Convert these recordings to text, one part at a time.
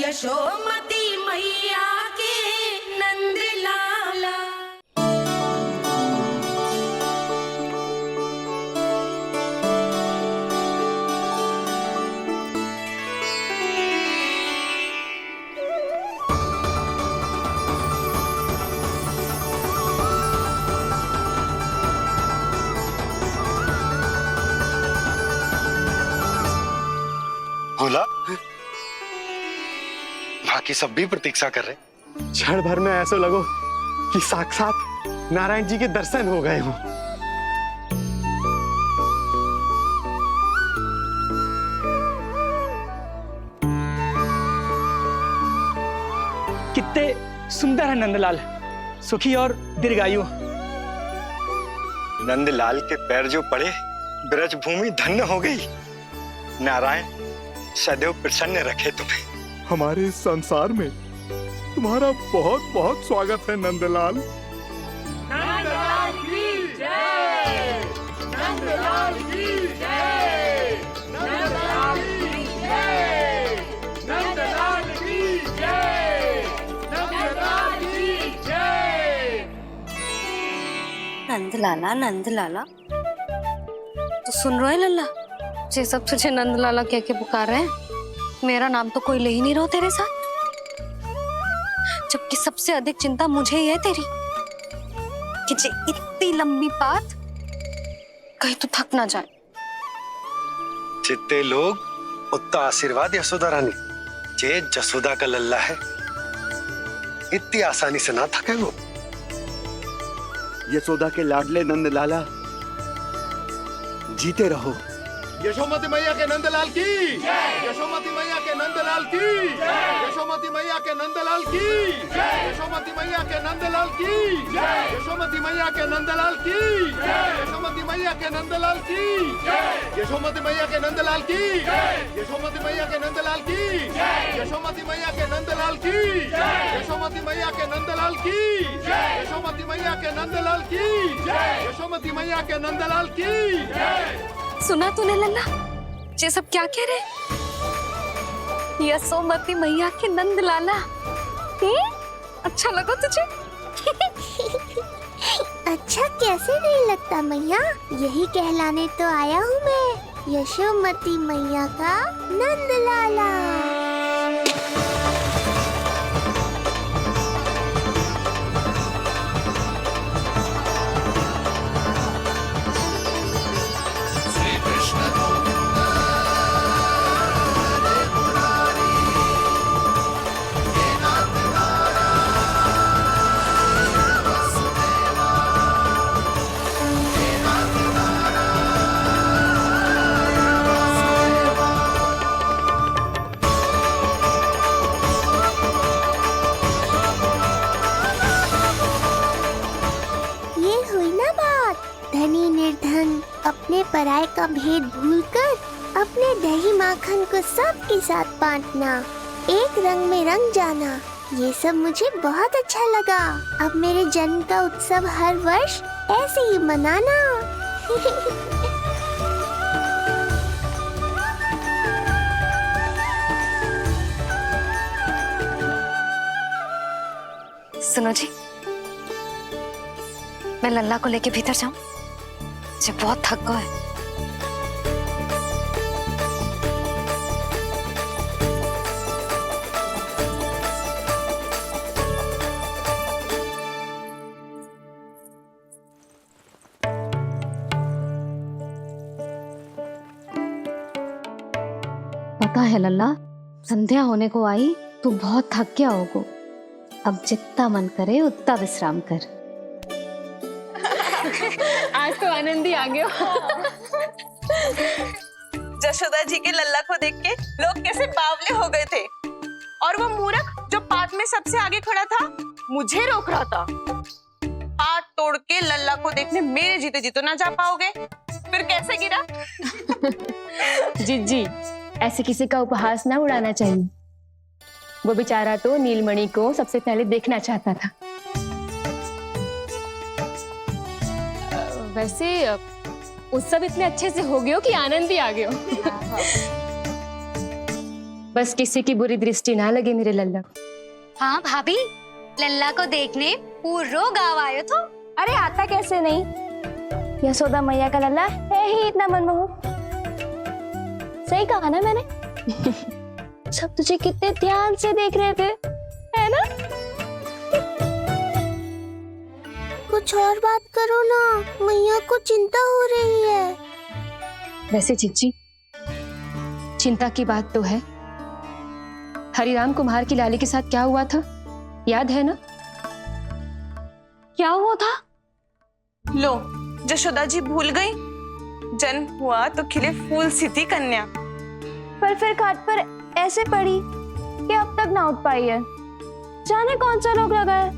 यशोमती मैया के नंद लाला। भोला, बाकी सब भी प्रतीक्षा कर रहे। क्षण भर में ऐसा लगो कि साक्षात नारायण जी के दर्शन हो गए हों। कितने सुंदर है नंदलाल, सुखी और दीर्घायु। नंदलाल के पैर जो पड़े, ब्रज भूमि धन्य हो गई। नारायण सदैव प्रसन्न रखे तुम्हें। हमारे इस संसार में तुम्हारा बहुत बहुत स्वागत है नंदलाल। नंदलाल की जय, नंदलाल की जय, नंदलाल की जय, नंदलाल की जय, नंदलाल की जय। नंदलाला नंदलाला, तो सुन रहे लल्ला, ये सब तुझे नंदलाला कह के पुकार रहे हैं। मेरा नाम तो कोई ले ही नहीं रहा तेरे साथ, जबकि सबसे अधिक चिंता मुझे ही है तेरी कि जे इतनी लंबी बात कहीं तो थक ना जाए। जितने लोग उतना आशीर्वाद यशोदा रानी। जे जसोदा का लल्ला है, इतनी आसानी से ना थके वो। यशोदा के लाडले नंदलाला, जीते रहो। यशोमती मैया के नंदलाल की जय, यशोमती मैया के नंदलाल की जय, यशोमती मैया के नंदलाल की जय, यशोमती मैया के नंदलाल की जय, यशोमती मैया के नंदलाल की जय, यशोमती मैया के नंदलाल की जय, यशोमती मैया के नंदलाल की जय, यशोमती मैया के नंदलाल की जय, यशोमती मैया के नंदलाल की जय, यशोमती मैया के नंदलाल की जय, यशोमती मैया के नंदलाल की जय, यशोमती मैया के नंदलाल की जय। सुना तूने लल्ला, ये सब क्या कह रहे? यशोमती मैया के नंदलाला, अच्छा लगा तुझे? अच्छा कैसे नहीं लगता मैया, यही कहलाने तो आया हूँ मैं, यशोमती मैया का नंदलाला। धनी निर्धन अपने पराये का भेद भूलकर अपने दही माखन को सबके साथ बांटना, एक रंग में रंग जाना, ये सब मुझे बहुत अच्छा लगा। अब मेरे जन्म का उत्सव हर वर्ष ऐसे ही मनाना। सुनो जी, मैं लल्ला को लेके भीतर जाऊं? मुझे बहुत थक गया है। पता है लल्ला, संध्या होने को आई तो बहुत थक गया होगो। अब जितना मन करे उतना विश्राम कर। आज तो आनंद ही आ गया। जशोदा जी के लल्ला को देख के लोग कैसे बावले हो गए थे, और वो मूर्ख जो पात में सबसे आगे खड़ा था मुझे रोक रहा था। हाथ तोड़ के लल्ला को देखने मेरे जीते जी तो ना जा पाओगे, फिर कैसे गिरा? जी ऐसे किसी का उपहास ना उड़ाना चाहिए। वो बेचारा तो नीलमणि को सबसे पहले देखना चाहता था। वैसे उत्सव इतने अच्छे से हो गया कि आनंद ही आ गया। बस किसी की बुरी दृष्टि ना लगे मेरे लल्ला को। हाँ भाभी, लल्ला को देखने पूरो गांव आयो तो। अरे आता कैसे नहीं, यशोदा मैया का लल्ला है ही इतना मनमोहक। सही कहा ना मैंने? सब तुझे कितने ध्यान से देख रहे थे, है ना? कुछ और बात करो ना, मैया को चिंता हो रही है। वैसे जीजी, चिंता की बात तो है। हरिराम कुम्हार की लाली के साथ क्या हुआ था, याद है ना? क्या हुआ था? लो, यशोदा जी भूल गई। जन्म हुआ तो खिले फूल सी थी कन्या, पर फिर खाट पर ऐसे पड़ी कि अब तक ना उठ पाई है। जाने कौन सा रोग लगा है।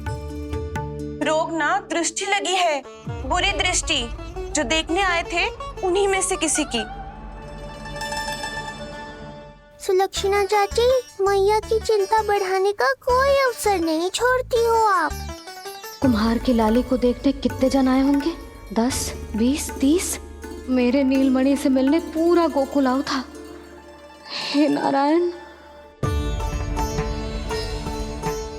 रोग ना दृष्टि लगी है, बुरी दृष्टि, जो देखने आए थे उन्हीं में से किसी की। सुलक्षणा चाची, मैया की चिंता बढ़ाने का कोई अवसर नहीं छोड़ती हो आप। कुम्हार की लाली को देखने कितने जन आए होंगे? 10, 20, 30। मेरे नीलमणि से मिलने पूरा गोकुल आओ था। हे नारायण।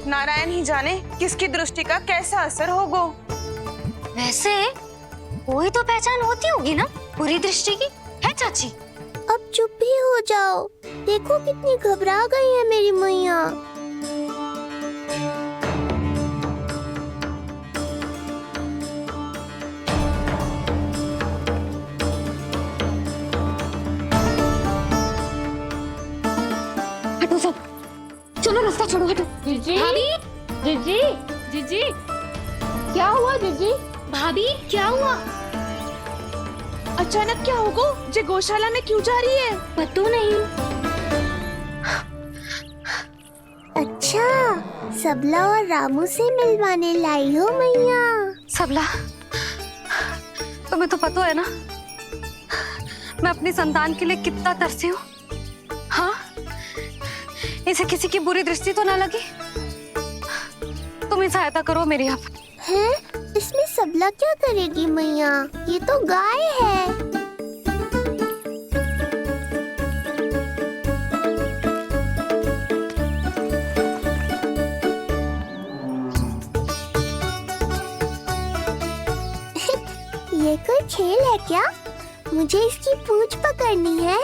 नारायण ही जाने किसकी दृष्टि का कैसा असर होगा। वैसे कोई तो पहचान होती होगी ना बुरी दृष्टि की, है चाची? अब चुप भी हो जाओ, देखो कितनी घबरा गई है मेरी मैया। हटो सब, चलो रास्ता छोड़ो, हटो। जीजी, भाभी, जीजी, जीजी, क्या हुआ जीजी? भाभी क्या हुआ? अचानक क्या होगा? जे गौशाला में क्यों जा रही है? पता नहीं। अच्छा, सबला और रामू से मिलवाने लाई हो मैया। सबला, तुम्हें तो पता है ना मैं अपनी संतान के लिए कितना तरसी हूँ। हाँ, इसे किसी की बुरी दृष्टि तो ना लगी? तुम ही सहायता करो मेरी। अब हैं? इसमें सबला क्या करेगी मैया, ये तो गाय है। ये कोई खेल है क्या? मुझे इसकी पूंछ पकड़नी है।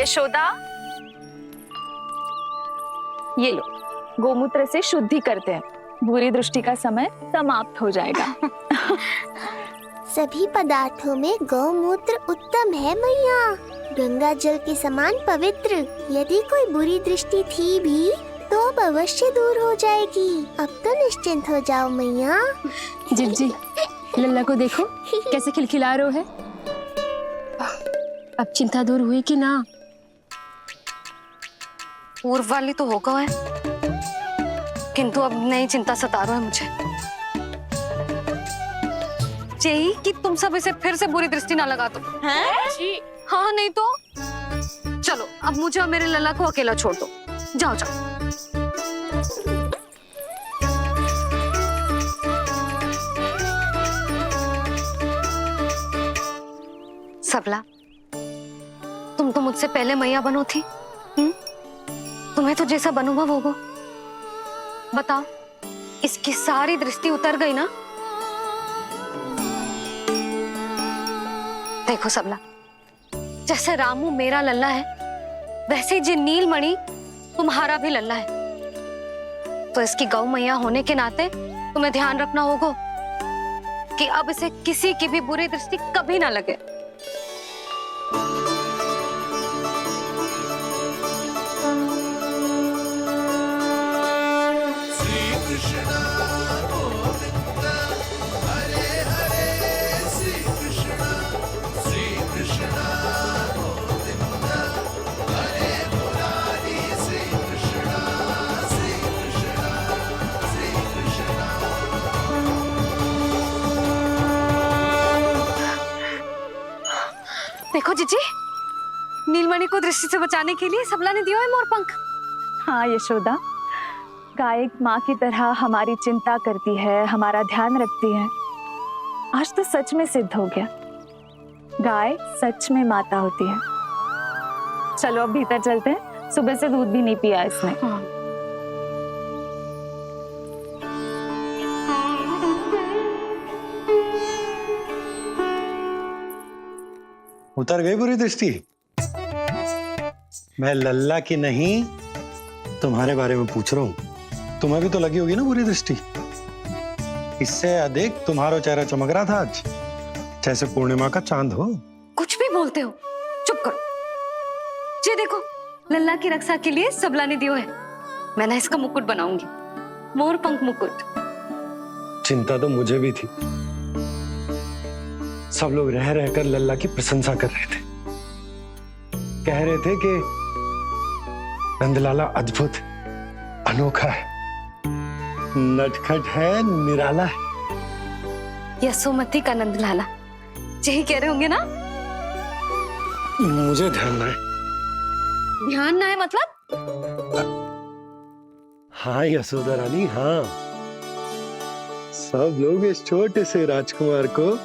यशोदा, ये लो, गोमूत्र से शुद्धि करते हैं, बुरी दृष्टि का समय समाप्त हो जाएगा। सभी पदार्थों में गौमूत्र उत्तम है मैया, गंगा जल के समान पवित्र। यदि कोई बुरी दृष्टि थी भी तो अब अवश्य दूर हो जाएगी। अब तो निश्चिंत हो जाओ मैया। जीजी, लल्ला को देखो कैसे खिलखिला रहे है। अब चिंता दूर हुई कि ना? पूर्व वाली तो होगा है, किंतु अब नई चिंता सता रहा है मुझे। यही कि तुम सब इसे फिर से बुरी दृष्टि ना लगा दो। हैं? हाँ, नहीं तो चलो अब मुझे और मेरे लल्ला को अकेला छोड़ दो। जाओ जाओ। सबला, तुम तो मुझसे पहले मैया बनो थी। तुम्हें तो जैसा अनुभव होगा। बताओ, इसकी सारी दृष्टि उतर गई ना? देखो सबला, जैसे रामू मेरा लल्ला है, वैसे ही नीलमणि तुम्हारा भी लल्ला है। तो इसकी गौ मैया होने के नाते तुम्हें ध्यान रखना होगा कि अब इसे किसी की भी बुरी दृष्टि कभी ना लगे। देखो जीजी, नीलमणि को दृष्टि से बचाने के लिए सबला ने दिया है मोर पंख। हाँ यशोदा, गाय माँ की तरह हमारी चिंता करती है, हमारा ध्यान रखती है। आज तो सच में सिद्ध हो गया, गाय सच में माता होती है। चलो अब भीतर चलते हैं, सुबह से दूध भी नहीं पिया इसने। उतर गई बुरी दृष्टि? मैं लल्ला की नहीं तुम्हारे बारे में पूछ रहा हूं। तुम्हें भी तो लगी होगी ना बुरी दृष्टि। इससे अधिक तुम्हारा चेहरा चमक रहा था आज, जैसे पूर्णिमा का चांद हो। कुछ भी बोलते हो, चुप करो। ये देखो, लल्ला की रक्षा के लिए सबला ने दियो है। मैं ना इसका मुकुट बनाऊंगी, मोर पंख मुकुट। चिंता तो मुझे भी थी। सब लोग रह रहकर लल्ला की प्रशंसा कर रहे थे, कह रहे थे कि नंदलाला अद्भुत, अनोखा है, नटखट है, निराला है। यशोमती का नंदलाला, यही कह रहे होंगे ना? मुझे ध्यान ना है। ध्यान ना है मतलब? हाँ यशोदा रानी, हाँ। सब लोग इस छोटे से राजकुमार को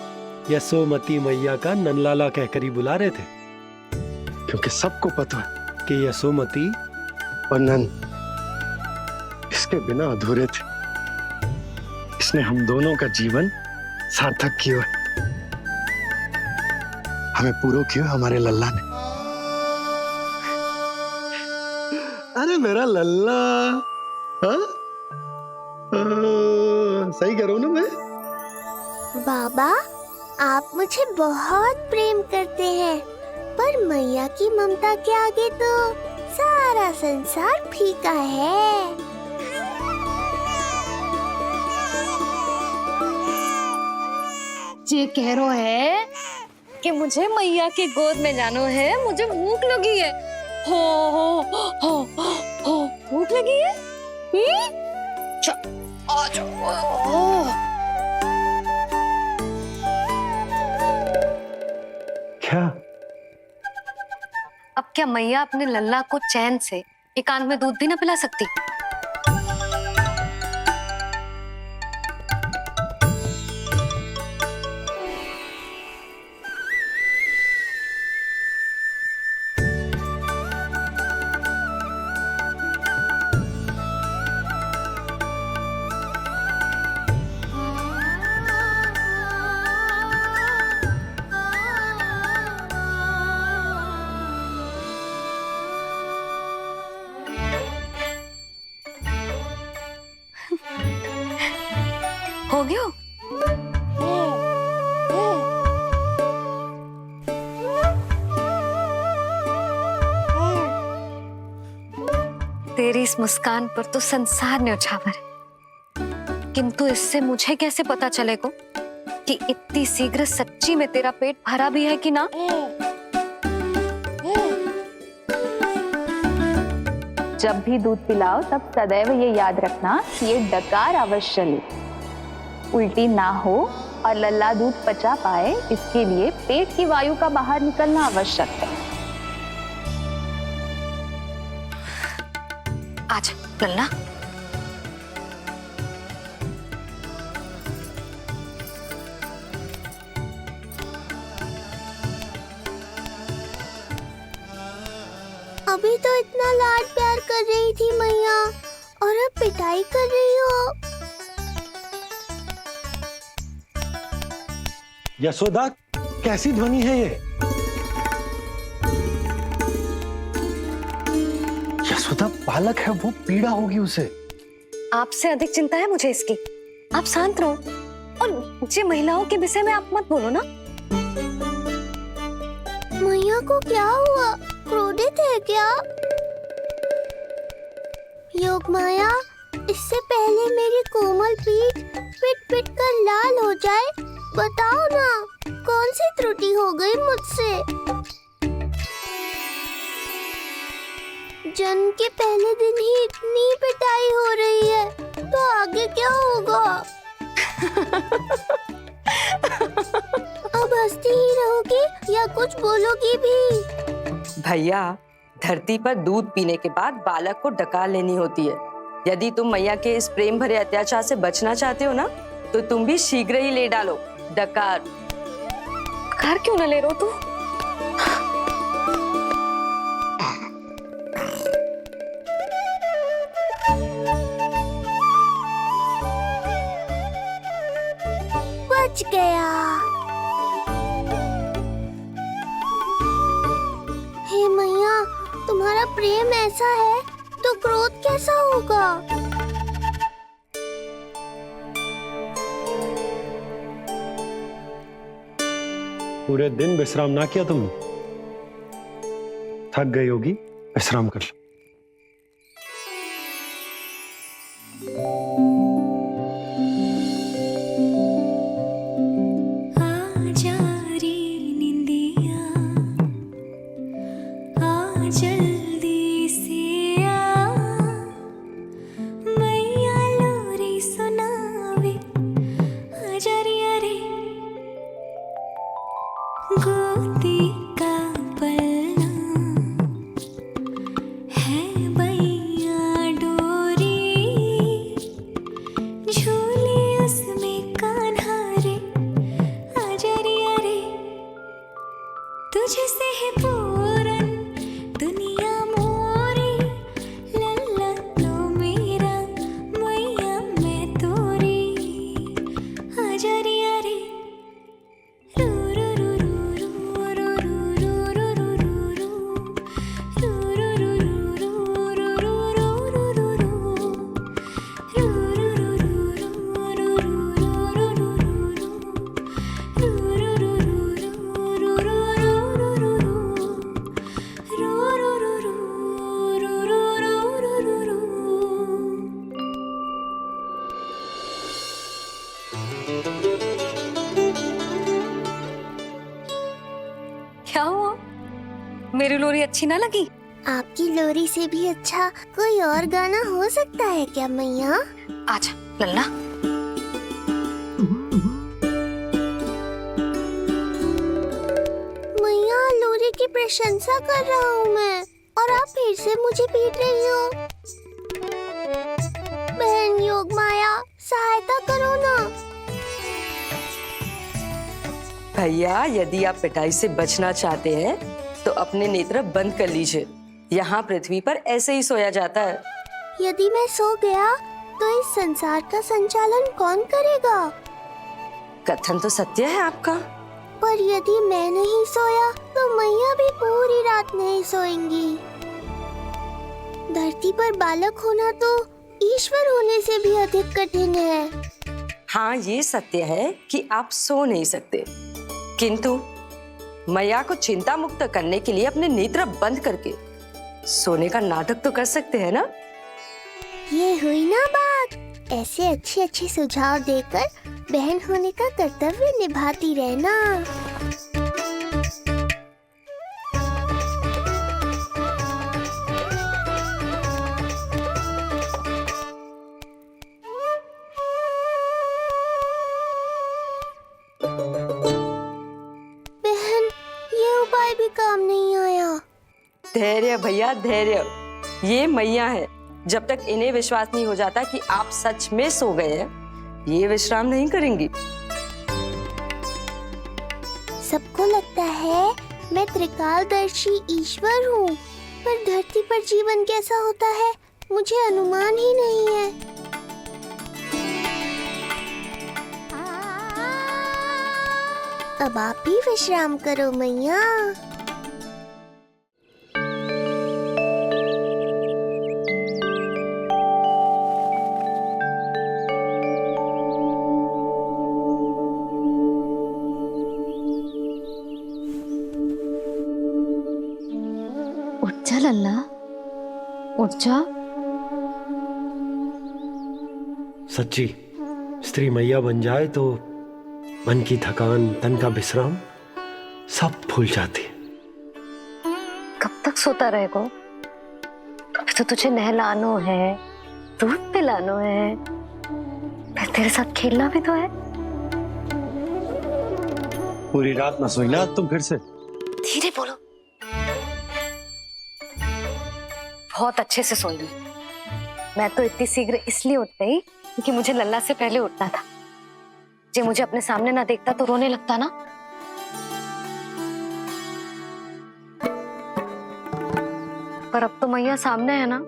यशोमती मैया का नंदलाला कहकर ही बुला रहे थे, क्योंकि सबको पता है कि यशोमती और नंद इसके बिना अधूरे थे। इसने हम दोनों का जीवन सार्थक किया, हमें पूरा किया हमारे लल्ला ने। अरे मेरा लल्ला, हाँ? सही कह रहा हूं ना मैं? बाबा, आप मुझे बहुत प्रेम करते हैं, पर मैया की ममता के आगे तो सारा संसार फीका है। ये कह रो है कि मुझे मैया की गोद में जानो है, मुझे भूख लगी है। हो भूख लगी है? आ जाओ। क्या? अब क्या मैया अपने लल्ला को चैन से एकांत में दूध भी ना पिला सकती? हो गया? तेरी इस मुस्कान पर तो संसार न्यौछावर है, किंतु इससे मुझे कैसे पता चलेगा कि इतनी शीघ्र सच्ची में तेरा पेट भरा भी है कि ना? जब भी दूध पिलाओ तब सदैव ये याद रखना कि ये डकार अवश्य ले, उल्टी ना हो और लल्ला दूध पचा पाए, इसके लिए पेट की वायु का बाहर निकलना आवश्यक है। आज लल्ला, अभी तो इतना लाड प्यार कर रही थी मैया, और अब पिटाई कर रही हो। यशोदा, कैसी ध्वनि है ये? यशोदा बालक है, वो पीड़ा होगी उसे। आपसे अधिक चिंता है मुझे इसकी। आप शांत रहो, और ये महिलाओं के विषय में आप मत बोलो ना। मैया को क्या हुआ? क्रोधित है क्या? योग माया, इससे पहले मेरी कोमल पीठ पिट पिट कर लाल हो जाए, बताओ ना कौन सी त्रुटि हो गई मुझसे? जन्म के पहले दिन ही इतनी पिटाई हो रही है, तो आगे क्या होगा? अब हंसती ही रहोगी या कुछ बोलोगी भी? भैया, धरती पर दूध पीने के बाद बालक को डकार लेनी होती है। यदि तुम मैया के इस प्रेम भरे अत्याचार से बचना चाहते हो ना, तो तुम भी शीघ्र ही ले डालो, डकार। घर क्यों ना ले रो तू? बच गया। हे मैया, तुम्हारा प्रेम ऐसा है तो क्रोध कैसा होगा? पूरे दिन विश्राम ना किया तुमने? थक गई होगी, विश्राम कर लो। गोदी का पलना है बैया डोरी, झूले उसमें कान्हा रे, आजा रे अरे, तुझसे है पूरन दुनिया मोरी, लल्ला तो मेरा मैया मैं तोरी, आजा रे अरे। क्या हुआ? मेरी लोरी अच्छी ना लगी? आपकी लोरी से भी अच्छा कोई और गाना हो सकता है क्या मैया? आजा लल्ला। मैया, लोरी की प्रशंसा कर रहा हूँ मैं और आप फिर से मुझे पीट रही हो। बहन योग माया, सहायता करो ना। भैया, यदि आप पिटाई से बचना चाहते हैं तो अपने नेत्र बंद कर लीजिए। यहाँ पृथ्वी पर ऐसे ही सोया जाता है। यदि मैं सो गया तो इस संसार का संचालन कौन करेगा? कथन तो सत्य है आपका। पर यदि मैं नहीं सोया तो मैया भी पूरी रात नहीं सोएंगी। धरती पर बालक होना तो ईश्वर होने से भी अधिक कठिन है। हाँ, ये सत्य है कि आप सो नहीं सकते, किंतु मैया को चिंता मुक्त करने के लिए अपने नेत्र बंद करके सोने का नाटक तो कर सकते हैं ना? ये हुई ना बात। ऐसे अच्छे अच्छे सुझाव देकर बहन होने का कर्तव्य निभाती रहना। बहन, ये उपाय भी काम नहीं आया। धैर्य भैया, धैर्य। ये मैया है, जब तक इन्हें विश्वास नहीं हो जाता कि आप सच में सो गए हैं, ये विश्राम नहीं करेंगी। सबको लगता है मैं त्रिकालदर्शी ईश्वर हूँ, पर धरती पर जीवन कैसा होता है मुझे अनुमान ही नहीं है। अब आप भी विश्राम करो मैया। उठ जा लल्ला, उठ जा। सच्ची स्त्री मैया बन जाए तो मन की थकान, तन का विश्राम सब भूल जाती है। कब तक सोता रहेगा? अभी तो तुझे नहलानो है, दूध पिलानो है, फिर तेरे साथ खेलना भी तो है। पूरी रात ना सोई ना तुम फिर से? धीरे बोलो। बहुत अच्छे से सोई ली। मैं तो इतनी शीघ्र इसलिए उठ गई क्योंकि मुझे लल्ला से पहले उठना था। जे मुझे अपने सामने ना देखता तो रोने लगता ना। पर अब तो मैया सामने है ना।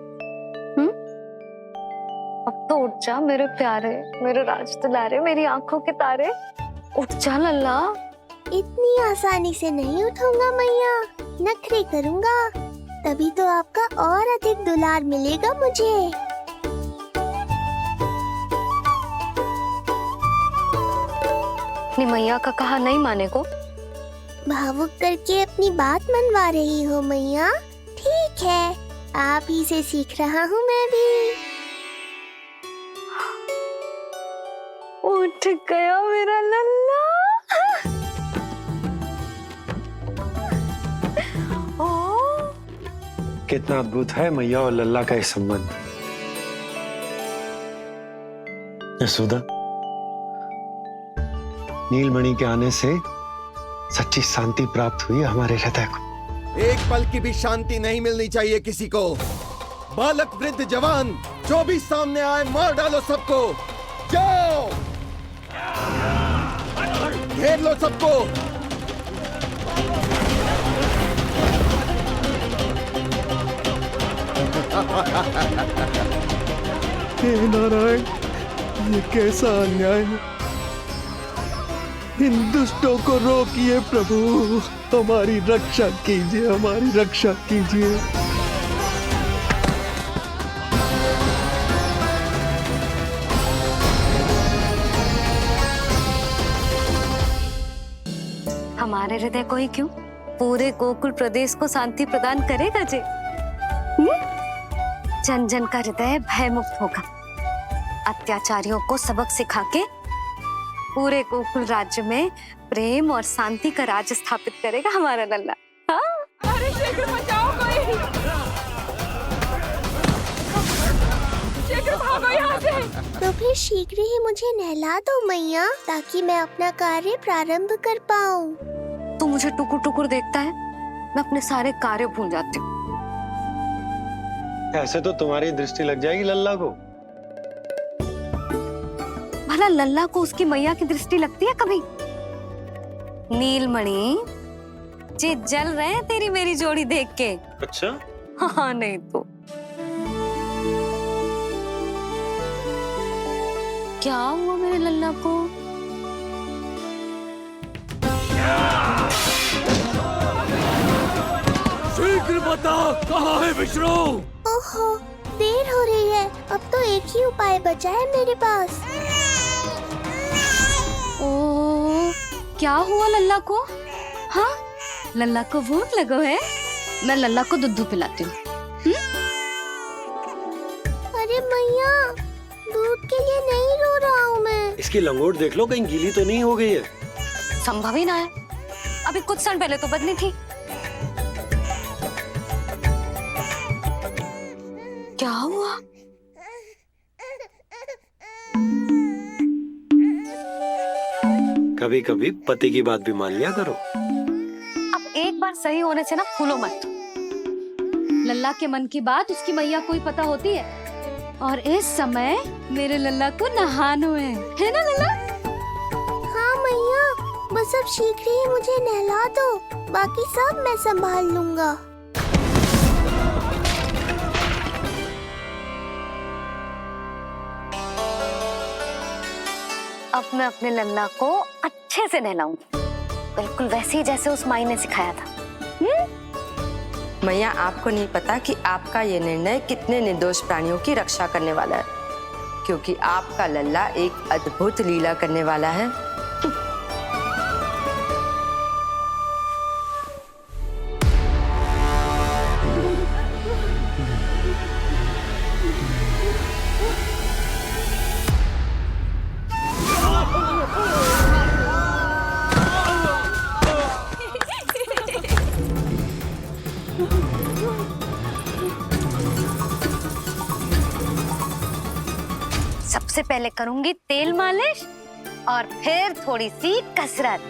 अब तो उठ जा मेरे प्यारे, मेरे राज दुलारे, मेरी आंखों के तारे, उठ जा लल्ला। इतनी आसानी से नहीं उठूंगा मैया, नखरे करूंगा, तभी तो आपका और अधिक दुलार मिलेगा मुझे। अपनी मैया का कहा नहीं माने को। भावुक करके अपनी बात मनवा रही हो मैया। ठीक है, आप ही से सीख रहा हूँ मैं भी। उठ गया मेरा लल्ला। कितना अद्भुत है मैया और लल्ला का ये संबंध। यशोदा, नीलमणि के आने से सच्ची शांति प्राप्त हुई हमारे हृदय को। एक पल की भी शांति नहीं मिलनी चाहिए किसी को। बालक वृद्ध जवान जो भी सामने आए मार डालो सबको। जाओ, घेर लो सबको। हे नारायण, ये कैसा अन्याय है। इन दुष्टों को रोकिए प्रभु, हमारी रक्षा कीजिए, हमारी रक्षा कीजिए। हमारे हृदय को ही क्यों, पूरे गोकुल प्रदेश को शांति प्रदान करेगा जे। जन जन का हृदय भय मुक्त होगा। अत्याचारियों को सबक सिखा के पूरे गोकुल राज्य में प्रेम और शांति का राज स्थापित करेगा हमारा लल्ला। हाँ? अरे शीघ्र बचाओ कोई, शीघ्र भागो यहाँ से। तो फिर शीघ्र ही मुझे नहला दो मैया, ताकि मैं अपना कार्य प्रारंभ कर पाऊँ। तू मुझे टुकुर टुकुर देखता है, मैं अपने सारे कार्य भूल जाती हूँ। ऐसे तो तुम्हारी दृष्टि लग जाएगी लल्ला को। भला लल्ला को उसकी मैया की दृष्टि लगती है कभी? नीलमणि जे जल रहे हैं तेरी मेरी जोड़ी देख के। अच्छा? हाँ नहीं तो क्या हुआ मेरे लल्ला को? शीघ्र बता, कहाँ है विष्णु? ओहो, देर हो रही है। अब तो एक ही उपाय बचा है मेरे पास। ओ, क्या हुआ लल्ला को? हाँ, लल्ला को भूख लगो है? मैं लल्ला को दूध पिलाती हूँ। अरे मैया, दूध के लिए नहीं रो रहा हूँ मैं। इसकी लंगोट देख लो, कहीं गीली तो नहीं हो गई है। संभव ही ना है, अभी कुछ क्षण पहले तो बदली थी। क्या हुआ? कभी कभी पति की बात भी मान लिया करो। अब एक बार सही होने से ना फूलो मत। लल्ला के मन की बात उसकी मैया को ही पता होती है, और इस समय मेरे लल्ला को नहानो है ना लल्ला? हाँ मैया, बस अब शीघ्र ही मुझे नहला दो, बाकी सब मैं संभाल लूंगा। अब मैं अपने लल्ला को अच्छे से नहलाऊंगी, बिल्कुल वैसे ही जैसे उस माई ने सिखाया था। मैया, आपको नहीं पता कि आपका ये निर्णय कितने निर्दोष प्राणियों की रक्षा करने वाला है, क्योंकि आपका लल्ला एक अद्भुत लीला करने वाला है। सबसे पहले करूंगी तेल मालिश और फिर थोड़ी सी कसरत।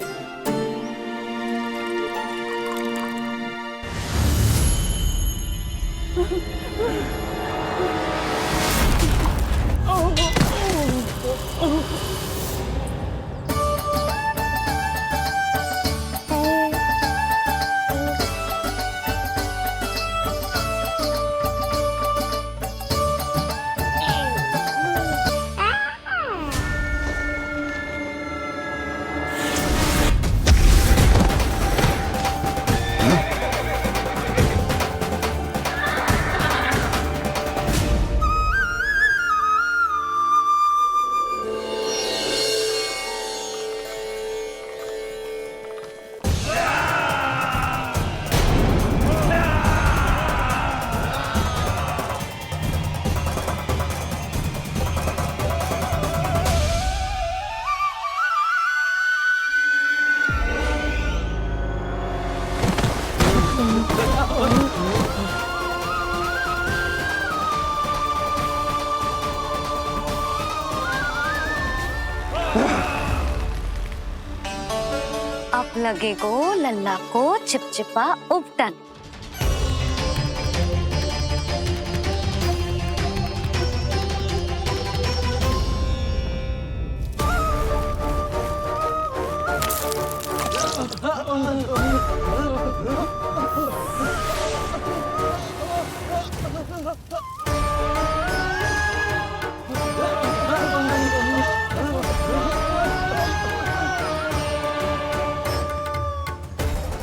लगेगो लल्ला को चिपचिपा उपटन।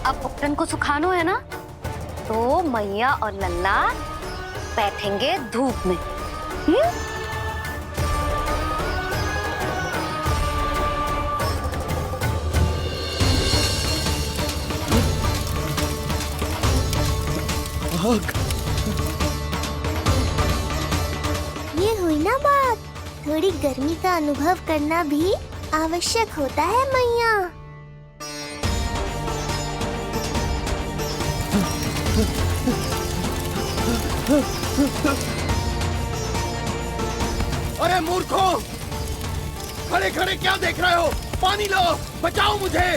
अब उपटन को सुखानो है ना, तो मैया और लल्ला बैठेंगे धूप में। ये हुई ना बात, थोड़ी गर्मी का अनुभव करना भी आवश्यक होता है मैया। अरे मूर्खों, खड़े खड़े क्या देख रहे हो? पानी लो, बचाओ मुझे।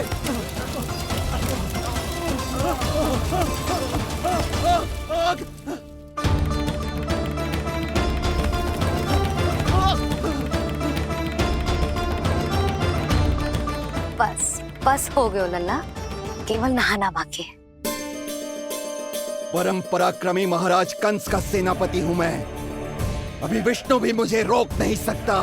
बस बस हो गयो लल्ला, केवल नहाना बाकी है। परम पराक्रमी महाराज कंस का सेनापति हूं मैं। अभी विष्णु भी मुझे रोक नहीं सकता।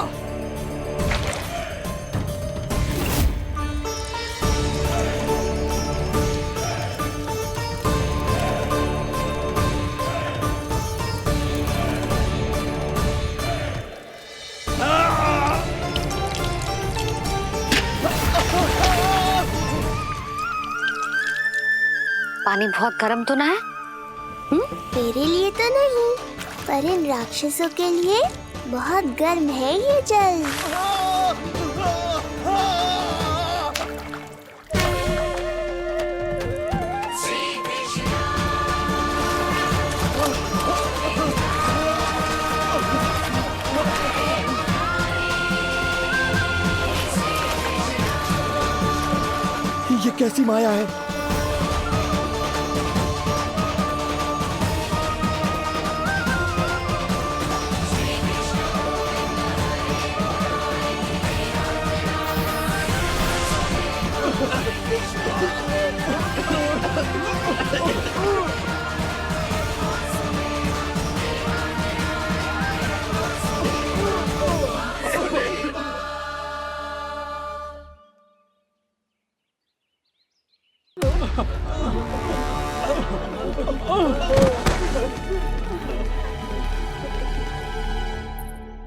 पानी बहुत गर्म तो ना है? तेरे लिए तो नहीं, पर इन राक्षसों के लिए बहुत गर्म है ये जल। ये कैसी माया है?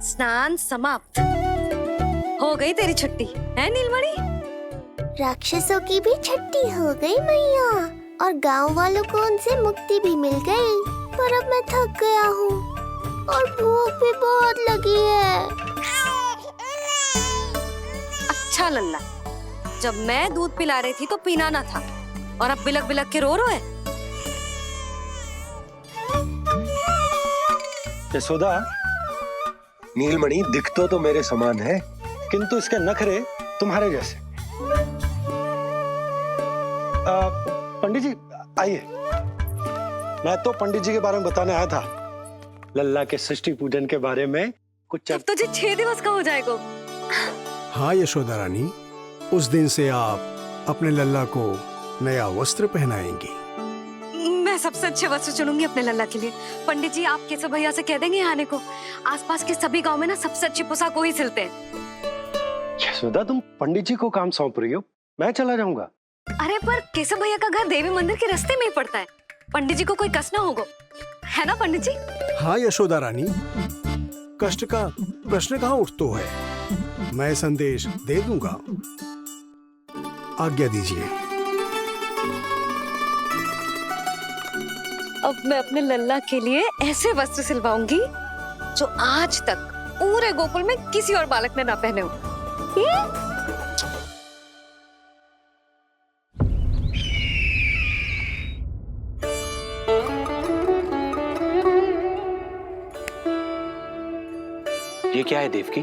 स्नान समाप्त। हो गई तेरी छुट्टी है नीलमणि? राक्षसों की भी छुट्टी हो गई मैया, और गांव वालों को उनसे मुक्ति भी मिल गई। पर अब मैं थक गया हूँ और भूख भी बहुत लगी है। अच्छा लल्ला, जब मैं दूध पिला रही थी तो पीना ना था, और अब बिलक बिलक के रो रहे। यशोदा, नीलमणि दिखतो तो मेरे समान है, किंतु इसके नखरे तुम्हारे जैसे। पंडित जी आइए। मैं तो पंडित जी के बारे में बताने आया था, लल्ला के षष्ठी पूजन के बारे में कुछ। अब तुझे 6 दिवस का हो जाएगा। हाँ यशोदा रानी, उस दिन से आप अपने लल्ला को नया वस्त्र पहनाएंगी। मैं सबसे अच्छे वस्त्र चुनूंगी अपने लल्ला के लिए। पंडित जी आप केशव भैया से कह देंगे आने को। आसपास के सभी गांव में ना सबसे अच्छी पोशाक वही सिलते हैं। यशोदा, तुम पंडित जी को काम सौंप रही हो, मैं चला जाऊंगा। अरे पर केशव भैया का घर देवी मंदिर के रास्ते में ही पड़ता है, पंडित जी को कोई कष्ट ना होगा, है ना पंडित जी? हाँ यशोदा रानी, कष्ट का प्रश्न कहाँ उठतो है, मैं संदेश दे दूंगा। आज्ञा दीजिए। अब मैं अपने लल्ला के लिए ऐसे वस्त्र सिलवाऊंगी जो आज तक पूरे गोकुल में किसी और बालक ने ना पहने हो। ये क्या है देवकी?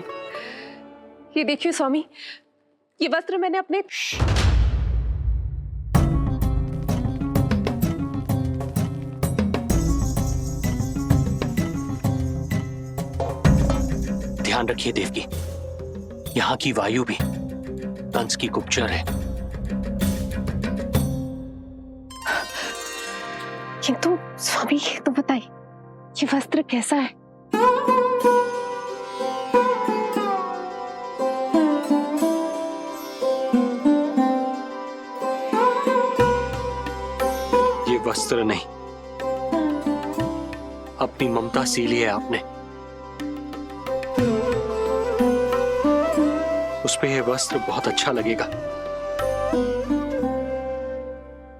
ये देखिए स्वामी, ये वस्त्र मैंने अपने ध्यान रखिए देवकी, यहाँ की वायु भी कंस की गुप्तचर है। किंतु स्वामी ये तो बताइए, ये वस्त्र कैसा है? ये वस्त्र नहीं, अपनी ममता सी ली है आपने। उस पे ये वस्त्र बहुत अच्छा लगेगा।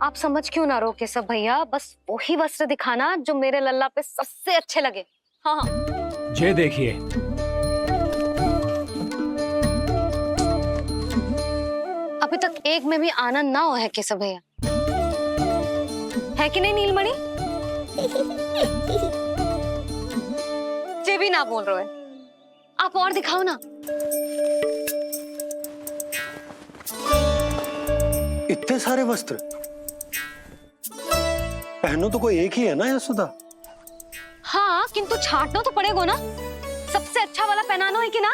आप समझ क्यों ना रहो केशव भैया, बस वही वस्त्र दिखाना जो मेरे लल्ला पे सबसे अच्छे लगे। हाँ हाँ। ये देखिए, अभी तक एक में भी आनंद ना हो है केशव भैया, है कि नहीं नीलमणि? ये भी ना बोल रहे हैं, आप और दिखाओ ना। इतने सारे वस्त्र पहनो तो कोई एक ही है ना यशोदा? हाँ, किंतु छांटना तो पड़ेगा ना, सबसे अच्छा वाला पहनाना है कि ना?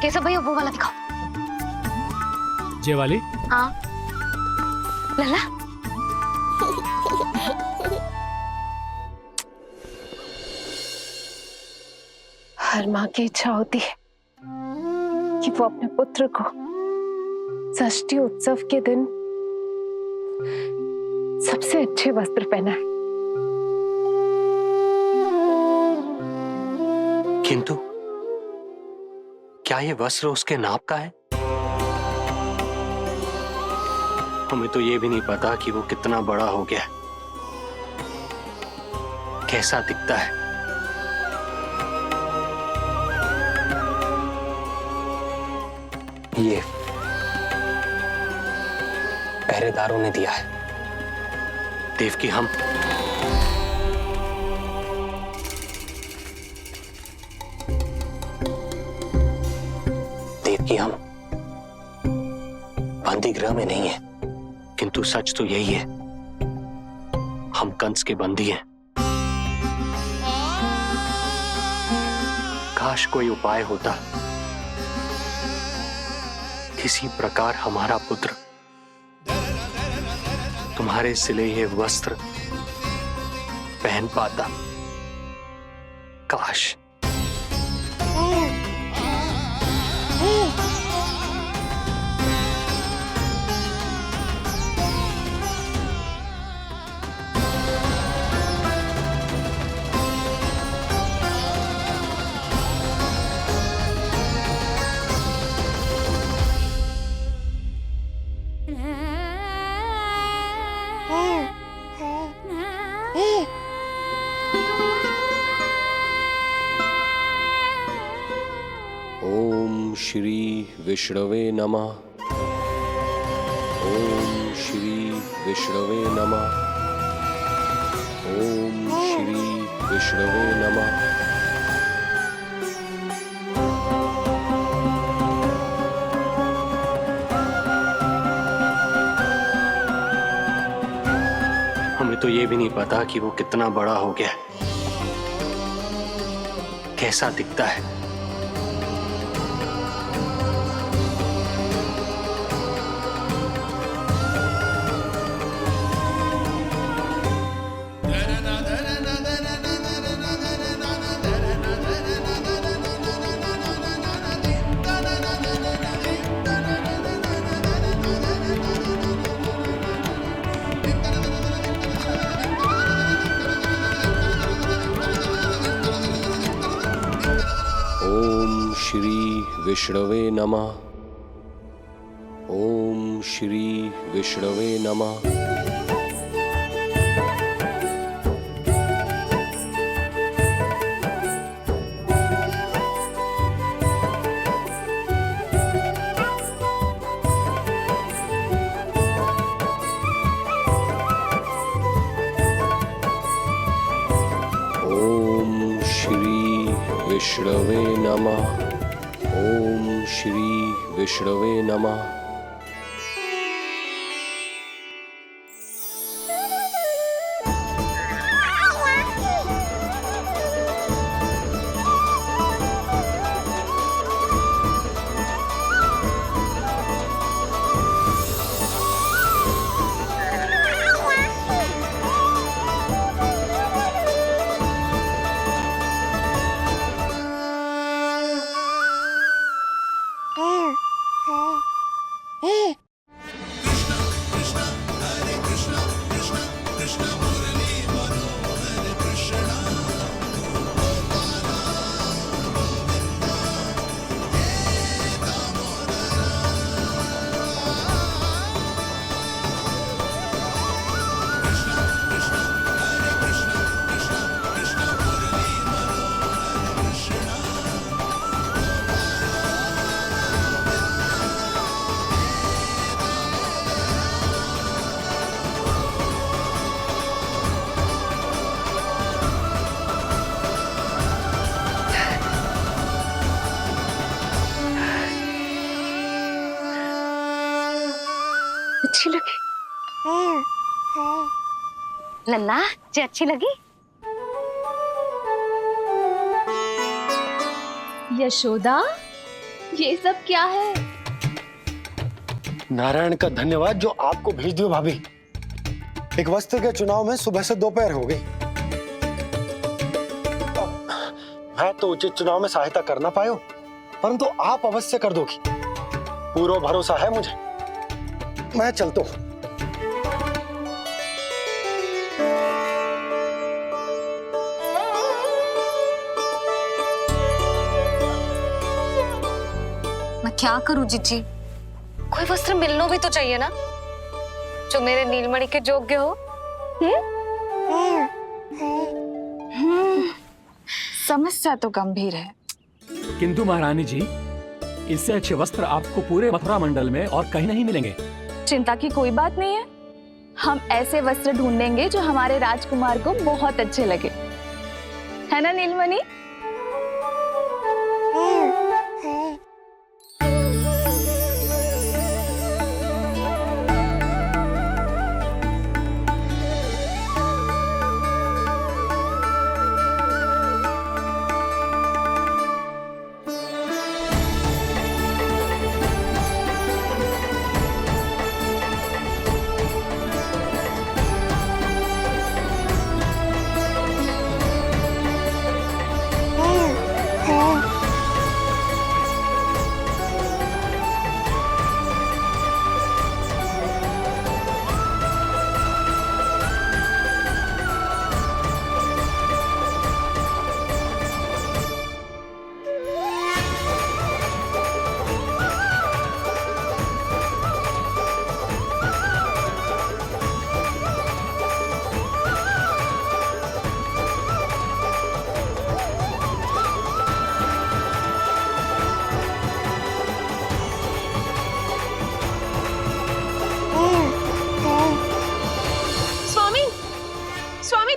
केशव भैया वो वाला दिखाओ। ये वाली? हाँ लल्ला। हर माँ की इच्छा होती है कि वो अपने पुत्र को षष्ठी उत्सव के दिन सबसे अच्छे वस्त्र पहनाए। किंतु क्या ये वस्त्र उसके नाप का है? हमें तो ये भी नहीं पता कि वो कितना बड़ा हो गया, कैसा दिखता है। ये पहरेदारों ने दिया है देवकी। हम देवकी, हम बंदी गृह में नहीं है, किंतु सच तो यही है, हम कंस के बंदी हैं। काश कोई उपाय होता, किसी प्रकार हमारा पुत्र तुम्हारे सिले ये वस्त्र पहन पाता। काश। ओम श्री विष्णवे नमः। ओम श्री विष्णवे नमः। ओम श्री विष्णवे नमः। हमें तो ये भी नहीं पता कि वो कितना बड़ा हो गया, कैसा दिखता है। ओम श्री विष्णवे नमः। ओम श्री विष्णवे नमः। ओम श्री विष्णवे नमः। ओम श्री विष्णवे नमः। अच्छी लगी लल्ला, जे अच्छी लगी। यशोदा, ये सब क्या है? नारायण का धन्यवाद जो आपको भेज दियो भाभी। एक वस्त्र के चुनाव में सुबह से दोपहर हो गई। मैं तो उचित चुनाव में सहायता कर ना पायो, परंतु आप अवश्य कर दोगी, पूरा भरोसा है मुझे। मैं चलता हूं। मैं क्या करूं जीजी, कोई वस्त्र मिलना भी तो चाहिए ना जो मेरे नीलमणि के योग्य हो। समस्या तो गंभीर है, किंतु महारानी जी, इससे अच्छे वस्त्र आपको पूरे मथुरा मंडल में और कहीं नहीं मिलेंगे। चिंता की कोई बात नहीं है, हम ऐसे वस्त्र ढूंढेंगे जो हमारे राजकुमार को बहुत अच्छे लगे, है ना नीलमणि?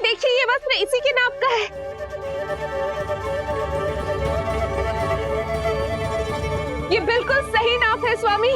देखिए ये वस्त्र इसी के नाप का है। ये बिल्कुल सही नाप है स्वामी।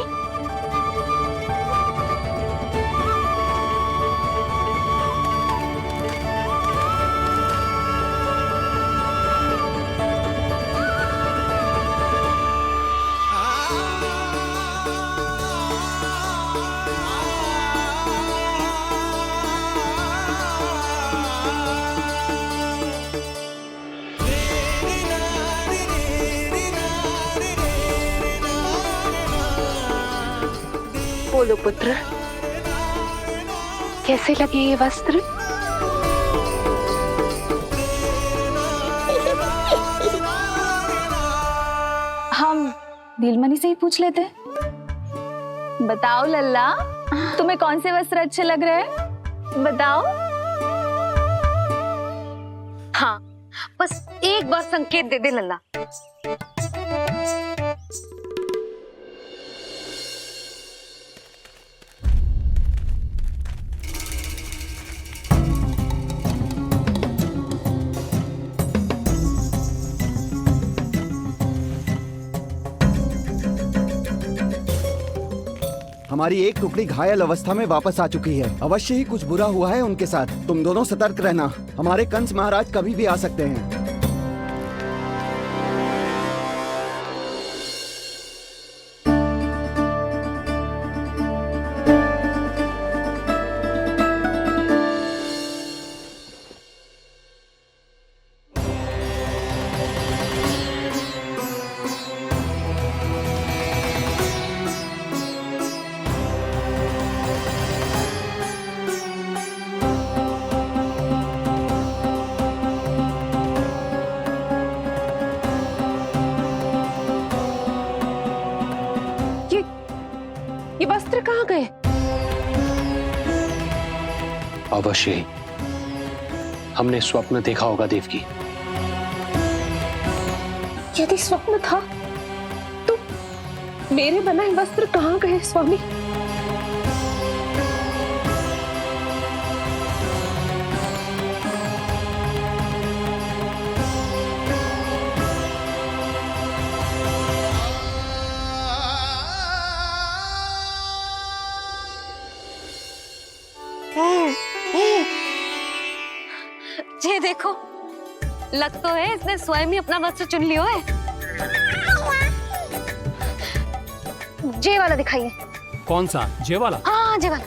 बोलो पुत्र, कैसे लगे ये वस्त्र? हम नीलमणि से ही पूछ लेते। बताओ लल्ला, तुम्हें कौन से वस्त्र अच्छे लग रहे हैं? बताओ। हाँ, बस एक बार संकेत दे दे लल्ला। हमारी एक टुकड़ी घायल अवस्था में वापस आ चुकी है। अवश्य ही कुछ बुरा हुआ है उनके साथ। तुम दोनों सतर्क रहना, हमारे कंस महाराज कभी भी आ सकते हैं। ये वस्त्र कहाँ गए? अवश्य ही हमने स्वप्न देखा होगा देवकी। यदि स्वप्न था तो मेरे बनाए वस्त्र कहाँ गए स्वामी? ये देखो, लग तो है इसने स्वयं ही अपना वस्त्र चुन लियो है। जे वाला दिखाइए। कौन सा? जे वाला? हाँ, जे वाला।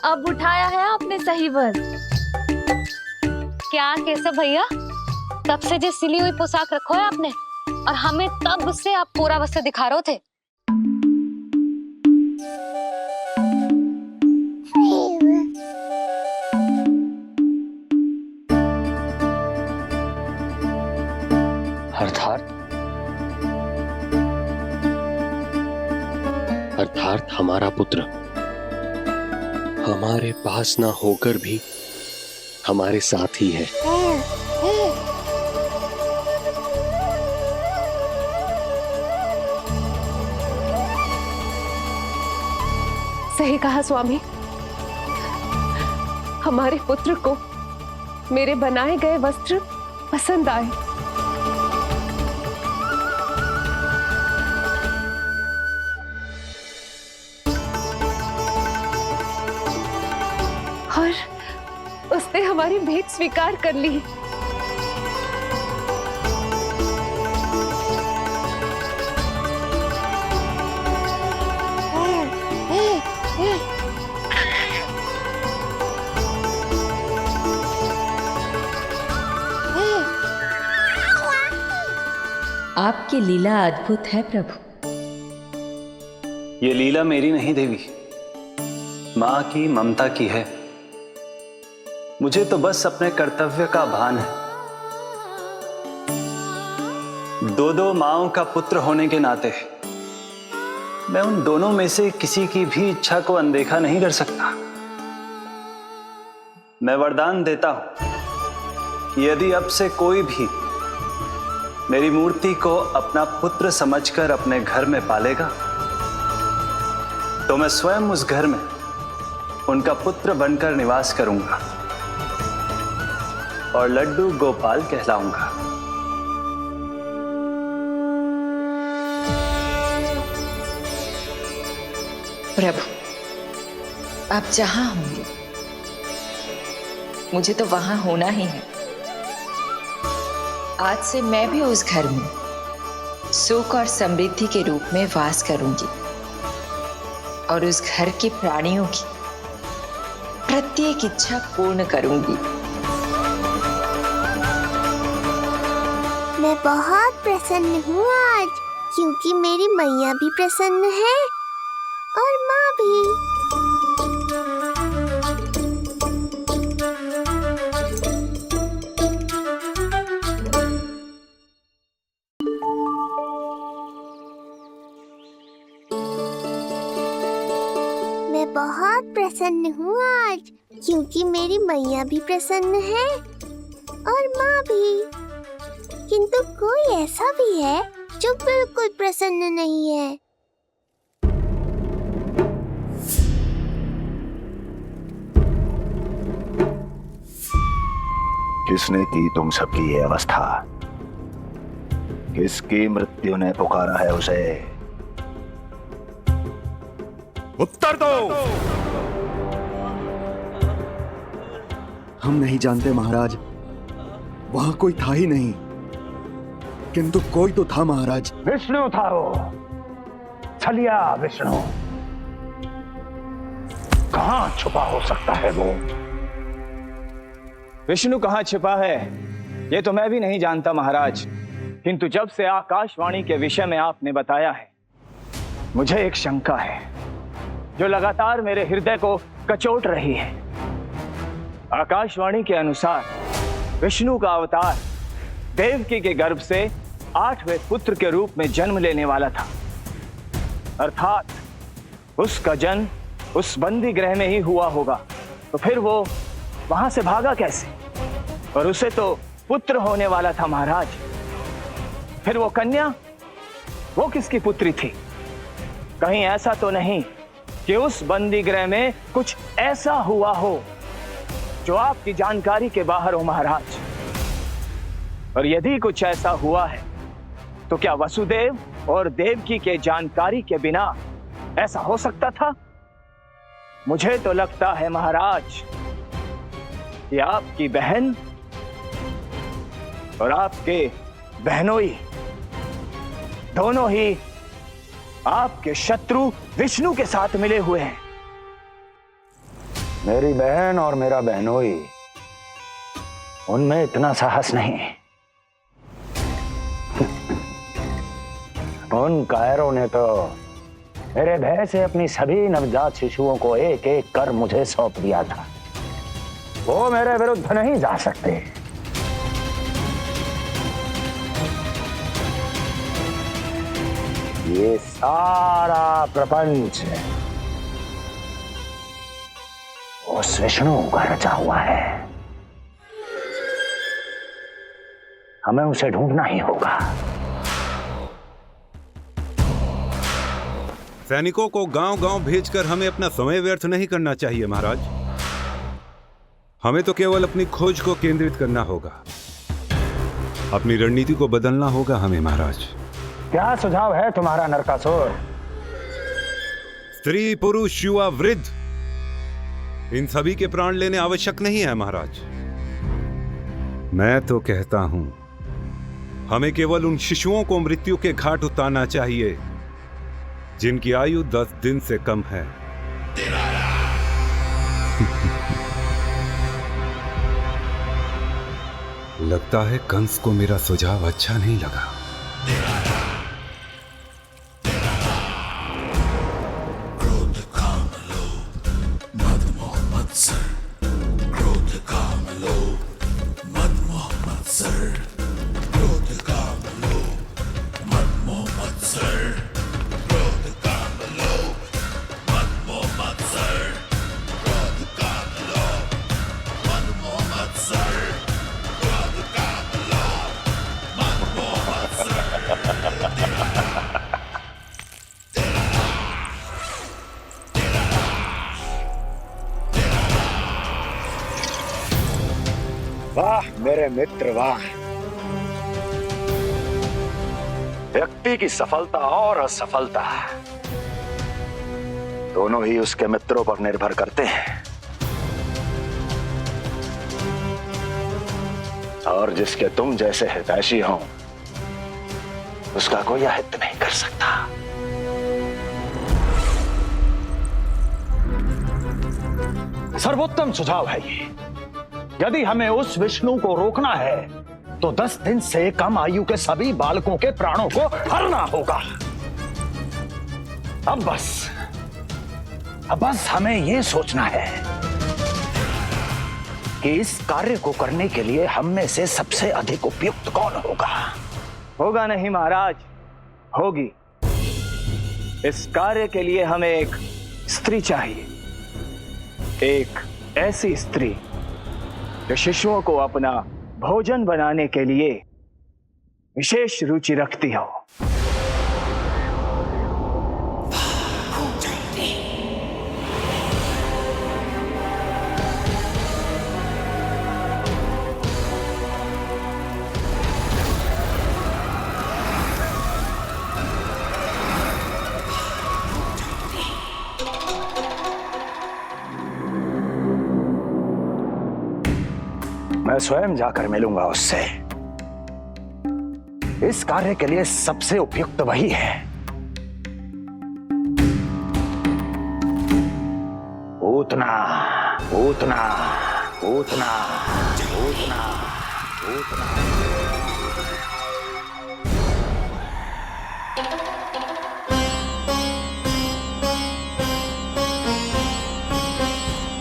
अब उठाया है आपने सही वस्त्र। क्या केशव भैया, तब से जो सिली हुई पोशाक रखो है आपने, और हमें तब से आप पूरा वस्त्र दिखा रहे थे। अर्थात हमारा पुत्र हमारे पास ना होकर भी हमारे साथ ही है। सही कहा स्वामी, हमारे पुत्र को मेरे बनाए गए वस्त्र पसंद आए। और उसने हमारी भेंट स्वीकार कर ली। आपकी लीला अद्भुत है प्रभु। ये लीला मेरी नहीं देवी, मां की ममता की है। मुझे तो बस अपने कर्तव्य का भान है। दो माओं का पुत्र होने के नाते मैं उन दोनों में से किसी की भी इच्छा को अनदेखा नहीं कर सकता। मैं वरदान देता हूं कि यदि अब से कोई भी मेरी मूर्ति को अपना पुत्र समझकर अपने घर में पालेगा, तो मैं स्वयं उस घर में उनका पुत्र बनकर निवास करूंगा और लड्डू गोपाल कहलाऊंगा। प्रभु, आप जहां होंगे मुझे तो वहां होना ही है। आज से मैं भी उस घर में सुख और समृद्धि के रूप में वास करूंगी और उस घर के प्राणियों की प्रत्येक इच्छा पूर्ण करूंगी। मैं बहुत प्रसन्न हूँ आज, क्योंकि मेरी मैया भी प्रसन्न है और माँ भी। मैं बहुत प्रसन्न हूँ आज, क्योंकि मेरी मैया भी प्रसन्न है और माँ भी। किंतु कोई ऐसा भी है जो बिल्कुल प्रसन्न नहीं है। किसने की तुम सबकी ये अवस्था? किसकी मृत्यु ने पुकारा है उसे? उत्तर दो। हम नहीं जानते महाराज, वहां कोई था ही नहीं, किंतु कोई तो था महाराज। विष्णु था वो, छलिया विष्णु। कहां छुपा हो सकता है वो? विष्णु कहाँ छिपा है ये तो मैं भी नहीं जानता महाराज, किंतु जब से आकाशवाणी के विषय में आपने बताया है, मुझे एक शंका है जो लगातार मेरे हृदय को कचोट रही है। आकाशवाणी के अनुसार विष्णु का अवतार देवकी के गर्भ से 8वें पुत्र के रूप में जन्म लेने वाला था, अर्थात उसका जन्म उस बंदी गृह में ही हुआ होगा। तो फिर वो वहां से भागा कैसे? और उसे तो पुत्र होने वाला था महाराज। फिर वो कन्या, वो किसकी पुत्री थी? कहीं ऐसा तो नहीं कि उस बंदी गृह में कुछ ऐसा हुआ हो जो आपकी जानकारी के बाहर हो महाराज? और यदि कुछ ऐसा हुआ है तो क्या वसुदेव और देवकी के जानकारी के बिना ऐसा हो सकता था? मुझे तो लगता है महाराज कि आपकी बहन और आपके बहनोई दोनों ही आपके शत्रु विष्णु के साथ मिले हुए हैं। मेरी बहन और मेरा बहनोई, उनमें इतना साहस नहीं। उन कायरों ने तो मेरे भय से अपनी सभी नवजात शिशुओं को एक एक कर मुझे सौंप दिया था। वो मेरे विरुद्ध नहीं जा सकते। ये सारा प्रपंच उस विष्णु का रचा हुआ है। हमें उसे ढूंढना ही होगा। सैनिकों को गांव-गांव भेजकर हमें अपना समय व्यर्थ नहीं करना चाहिए महाराज। हमें तो केवल अपनी खोज को केंद्रित करना होगा। अपनी रणनीति को बदलना होगा हमें महाराज। क्या सुझाव है तुम्हारा नरकासुर? स्त्री, पुरुष, युवा, वृद्ध, इन सभी के प्राण लेने आवश्यक नहीं है महाराज। मैं तो कहता हूं हमें केवल उन शिशुओं को मृत्यु के घाट उतारना चाहिए जिनकी आयु 10 दिन से कम है। लगता है कंस को मेरा सुझाव अच्छा नहीं लगा। वाह मेरे मित्र वाह। व्यक्ति की सफलता और असफलता दोनों ही उसके मित्रों पर निर्भर करते हैं, और जिसके तुम जैसे हितैषी हो उसका कोई अहित नहीं कर सकता। सर्वोत्तम सुझाव है ये। यदि हमें उस विष्णु को रोकना है तो 10 दिन से कम आयु के सभी बालकों के प्राणों को हरना होगा। अब बस हमें यह सोचना है कि इस कार्य को करने के लिए हम में से सबसे अधिक उपयुक्त कौन होगा। होगा नहीं महाराज, होगी। इस कार्य के लिए हमें एक स्त्री चाहिए, एक ऐसी स्त्री जो शिशुओं को अपना भोजन बनाने के लिए विशेष रुचि रखती हो। मैं स्वयं जाकर मिलूंगा उससे। इस कार्य के लिए सबसे उपयुक्त वही है। पूतना पूतना पूतना पूतना पूतना।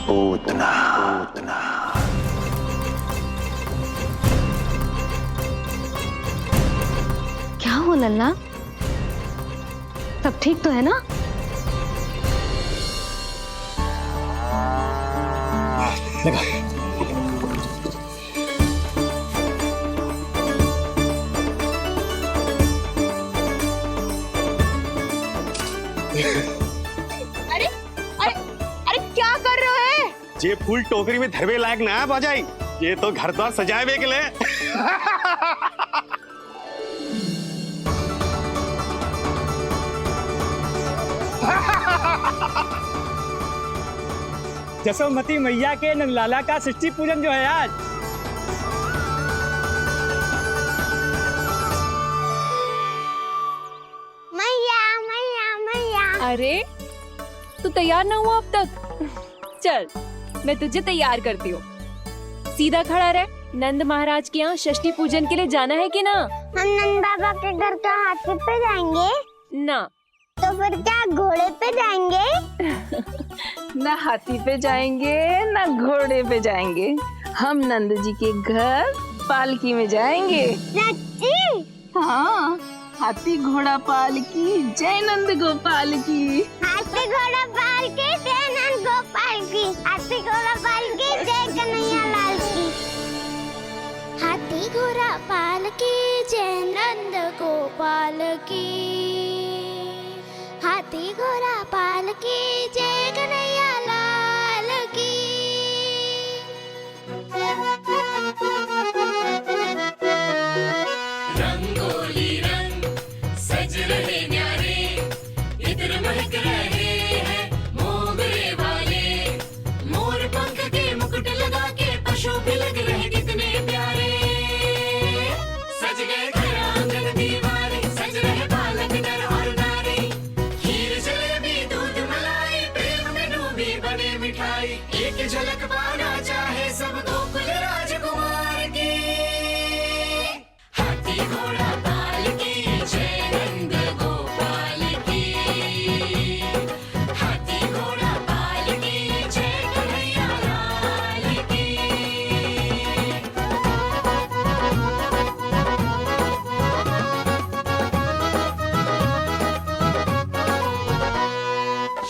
पूतना पूतना। क्या हो लल्ला, सब ठीक तो है ना? लगा। अरे अरे अरे क्या कर रहे हो? ये फूल टोकरी में धरवे लायक ना है बाजाई, ये तो घर द्वार सजाए के लिए। यशोमती मैया के नंदलाला का षष्ठी पूजन जो है आज। मैया मैया मैया। अरे तू तैयार ना हुआ अब तक? चल मैं तुझे तैयार करती हूँ। सीधा खड़ा रह। नंद महाराज के यहाँ षष्ठी पूजन के लिए जाना है कि ना? हम नंद बाबा के घर का हाथी पे जाएंगे ना। तो फिर क्या घोड़े पे जाएंगे? ना हाथी पे जाएंगे ना घोड़े पे जाएंगे, हम नंद जी के घर पालकी में जाएंगे। सच्ची? हाँ, हाथी घोड़ा पालकी जय नंद गोपाल की। हाथी घोड़ा पालकी जय नंद गोपाल की। हाथी घोड़ा पालकी जय कन्हैया लाल की। हाथी घोड़ा पालकी जय नंद गोपाल की। हाथी घोड़ा पालकी जय कन्हैया लाल की। रंगोली रंग सज रहे न्यारे, इधर महक रहे हैं मोगरे वाले। मोर पंख के मुकुट लगा के पशु भी लग रहे कितने प्यारे। सज गए घर आंगन दीवारे, सज रहे बालक नर और नारी। खीर जलेबी दूध मलाई, प्रेम में डूबी बने मिठाई। एक झलक पाना चाहे सब गोकुल राजकुमार की। हाथी घोड़ा पालकी जय नंद गोपाल की। हाथी घोड़ा पालकी जय कन्हैया लाल की।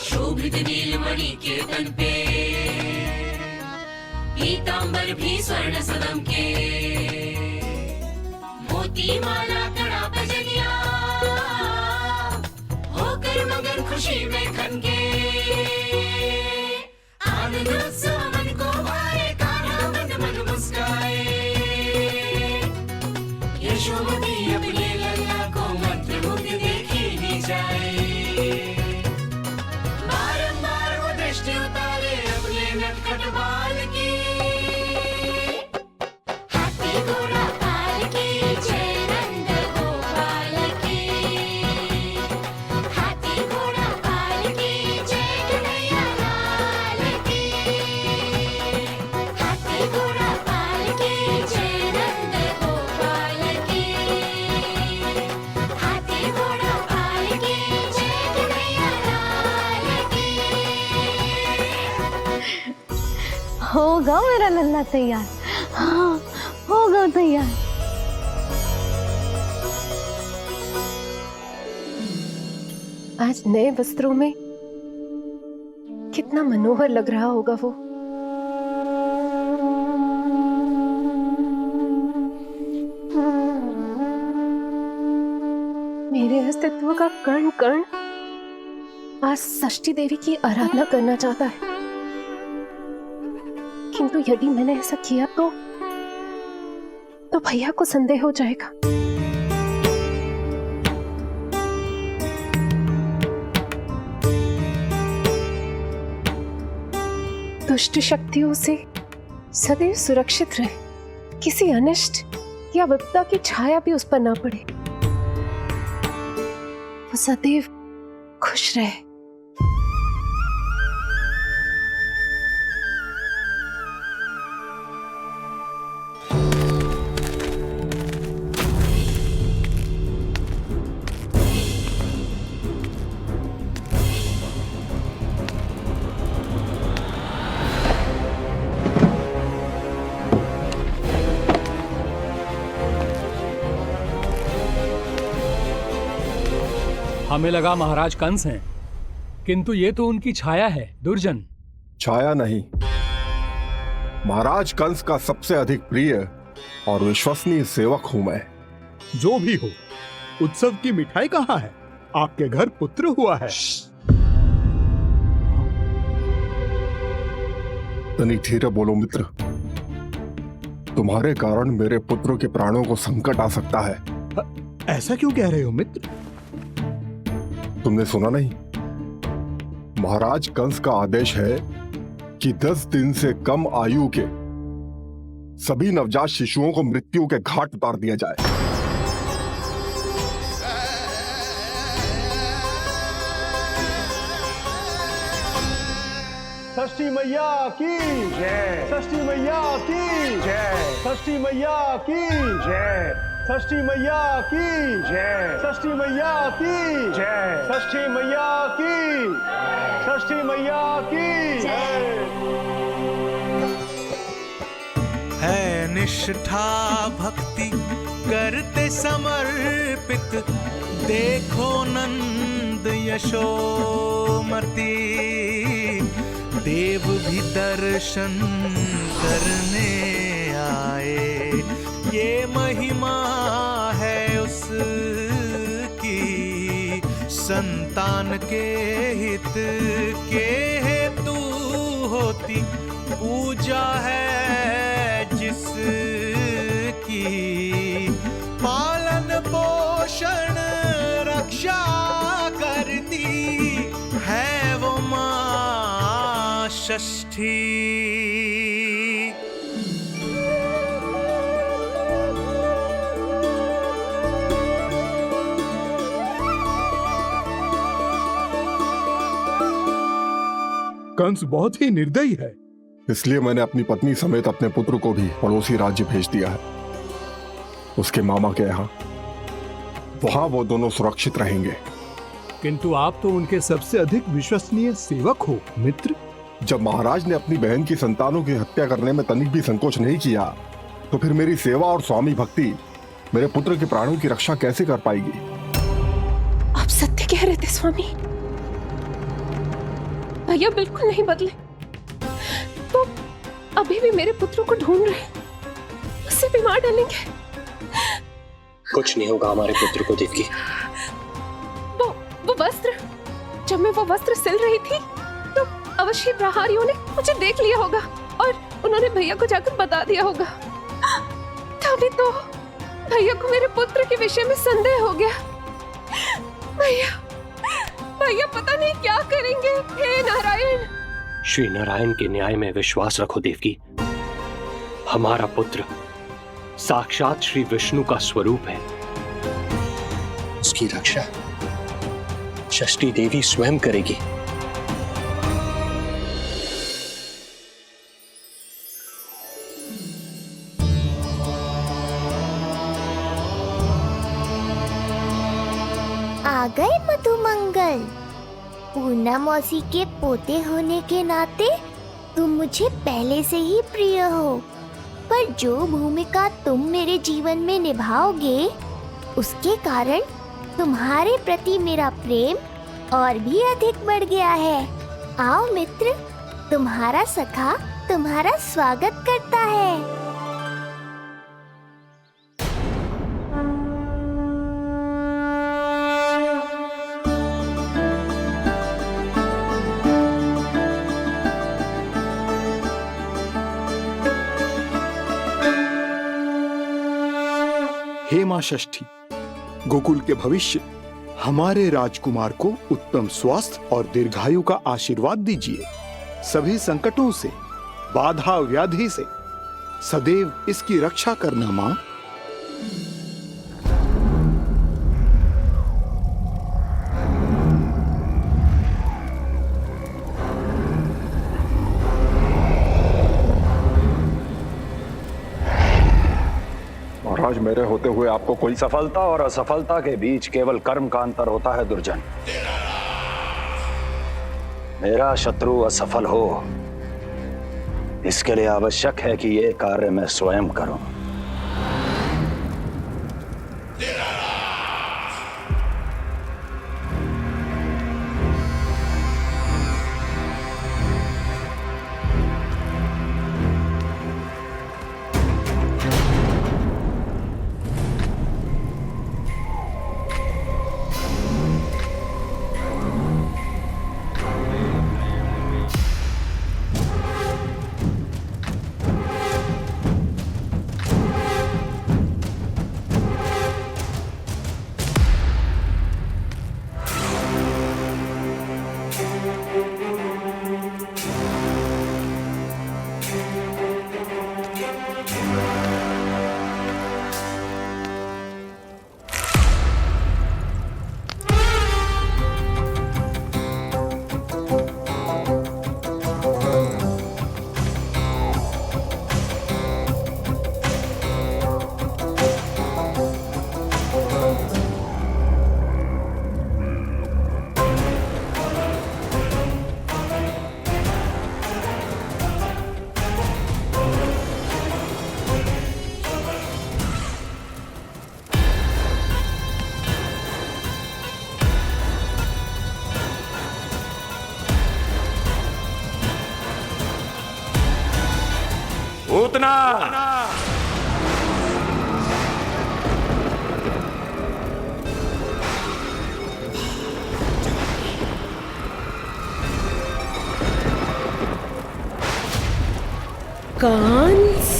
शोभित नीलमणि के तन पे, पीतांबर भी स्वर्ण सदम के। मोती माला कड़ा बजनिया, होकर मगन खुशी में खनके। आनंद उत्सव मन को भाए, कान्हा मन मन मुस्काए। यशोमती अपने लल्ला को मंत्रमुग्ध देखी ही जाए। बारंबार वो दृष्टि उतारे अपने नटखट बाल की। हाथी घोड़ा पालकी जय नंद गोपाल की। हाथी घोड़ा पालकी जय कन्हैया लाल की। हाथी घोड़ा पालकी जय नंद गोपाल की। हाथी घोड़ा पालकी जय कन्हैया लाल की। होगा मेरा लल्ला तैयार। हाँ होगा तैयार। आज नए वस्त्रों में कितना मनोहर लग रहा होगा वो। मेरे अस्तित्व का कण कण आज षष्ठी देवी की आराधना करना चाहता है, किंतु यदि मैंने ऐसा किया तो भैया को संदेह हो जाएगा। दुष्ट शक्तियों से सदैव सुरक्षित रहे, किसी अनिष्ट या विपदा की छाया भी उस पर ना पड़े, वो सदैव खुश रहे। हमें लगा महाराज कंस हैं, किंतु ये तो उनकी छाया है दुर्जन। छाया नहीं, महाराज कंस का सबसे अधिक प्रिय और विश्वसनीय सेवक हूं मैं। जो भी हो, उत्सव की मिठाई कहाँ है? आपके घर पुत्र हुआ है। तनी धीरे बोलो मित्र, तुम्हारे कारण मेरे पुत्र के प्राणों को संकट आ सकता है। ऐसा क्यों कह रहे हो मित्र? तुमने सुना नहीं? महाराज कंस का आदेश है कि 10 दिन से कम आयु के सभी नवजात शिशुओं को मृत्यु के घाट उतार दिया जाए। षष्ठी मैया की जय, षष्ठी मैया की जय, षष्ठी मैया की जय, षष्ठी मैया की जय, षष्ठी मैया की जय, षष्ठी मैया की, षष्ठी मैया की जय। है निष्ठा भक्ति करते समर्पित, देखो नंद यशोमती, देव भी दर्शन करने आए, ये महिमा है उसकी, संतान के हित के हेतु होती पूजा है जिसकी, पालन पोषण रक्षा करती है वो माँ षष्ठी। कंस बहुत ही निर्दयी है। इसलिए मैंने अपनी पत्नी समेत अपने पुत्र को भी पड़ोसी राज्य भेज दिया है, उसके मामा के यहाँ। वहां वो दोनों सुरक्षित रहेंगे। किंतु आप तो उनके सबसे अधिक विश्वसनीय सेवक हो मित्र। जब महाराज ने अपनी बहन की संतानों की हत्या करने में तनिक भी संकोच नहीं किया, तो फिर मेरी सेवा और स्वामी भक्ति मेरे पुत्र के प्राणों की रक्षा कैसे कर पाएगी? आप सत्य कह रहे थे स्वामी, भैया बिल्कुल नहीं बदले, तो अभी भी मेरे पुत्र को ढूंढ रहे, उसे भी मार डालेंगे। कुछ नहीं होगा हमारे पुत्र को देवकी। वो वस्त्र, जब मैं वो वस्त्र सिल रही थी तो अवश्य प्रहारियों ने मुझे देख लिया होगा और उन्होंने भैया को जाकर बता दिया होगा। तभी तो भैया को मेरे पुत्र के विषय में संदेह हो गया। भैया पता नहीं क्या करेंगे। हे नारायण। श्री नारायण के न्याय में विश्वास रखो देवकी। हमारा पुत्र साक्षात श्री विष्णु का स्वरूप है। उसकी रक्षा षष्ठी देवी स्वयं करेगी। आ गए मधुमंगल। पूर्णा मौसी के पोते होने के नाते तुम मुझे पहले से ही प्रिय हो, पर जो भूमिका तुम मेरे जीवन में निभाओगे उसके कारण तुम्हारे प्रति मेरा प्रेम और भी अधिक बढ़ गया है। आओ मित्र, तुम्हारा सखा तुम्हारा स्वागत करता है। हे मां षष्ठी, गोकुल के भविष्य हमारे राजकुमार को उत्तम स्वास्थ्य और दीर्घायु का आशीर्वाद दीजिए। सभी संकटों से, बाधा व्याधि से सदैव इसकी रक्षा करना मां। महाराज, मेरे होते हुए आपको कोई सफलता और असफलता के बीच केवल कर्म का अंतर होता है दुर्जन। मेरा शत्रु असफल हो, इसके लिए आवश्यक है कि ये कार्य मैं स्वयं करूं। पूतना। कंस,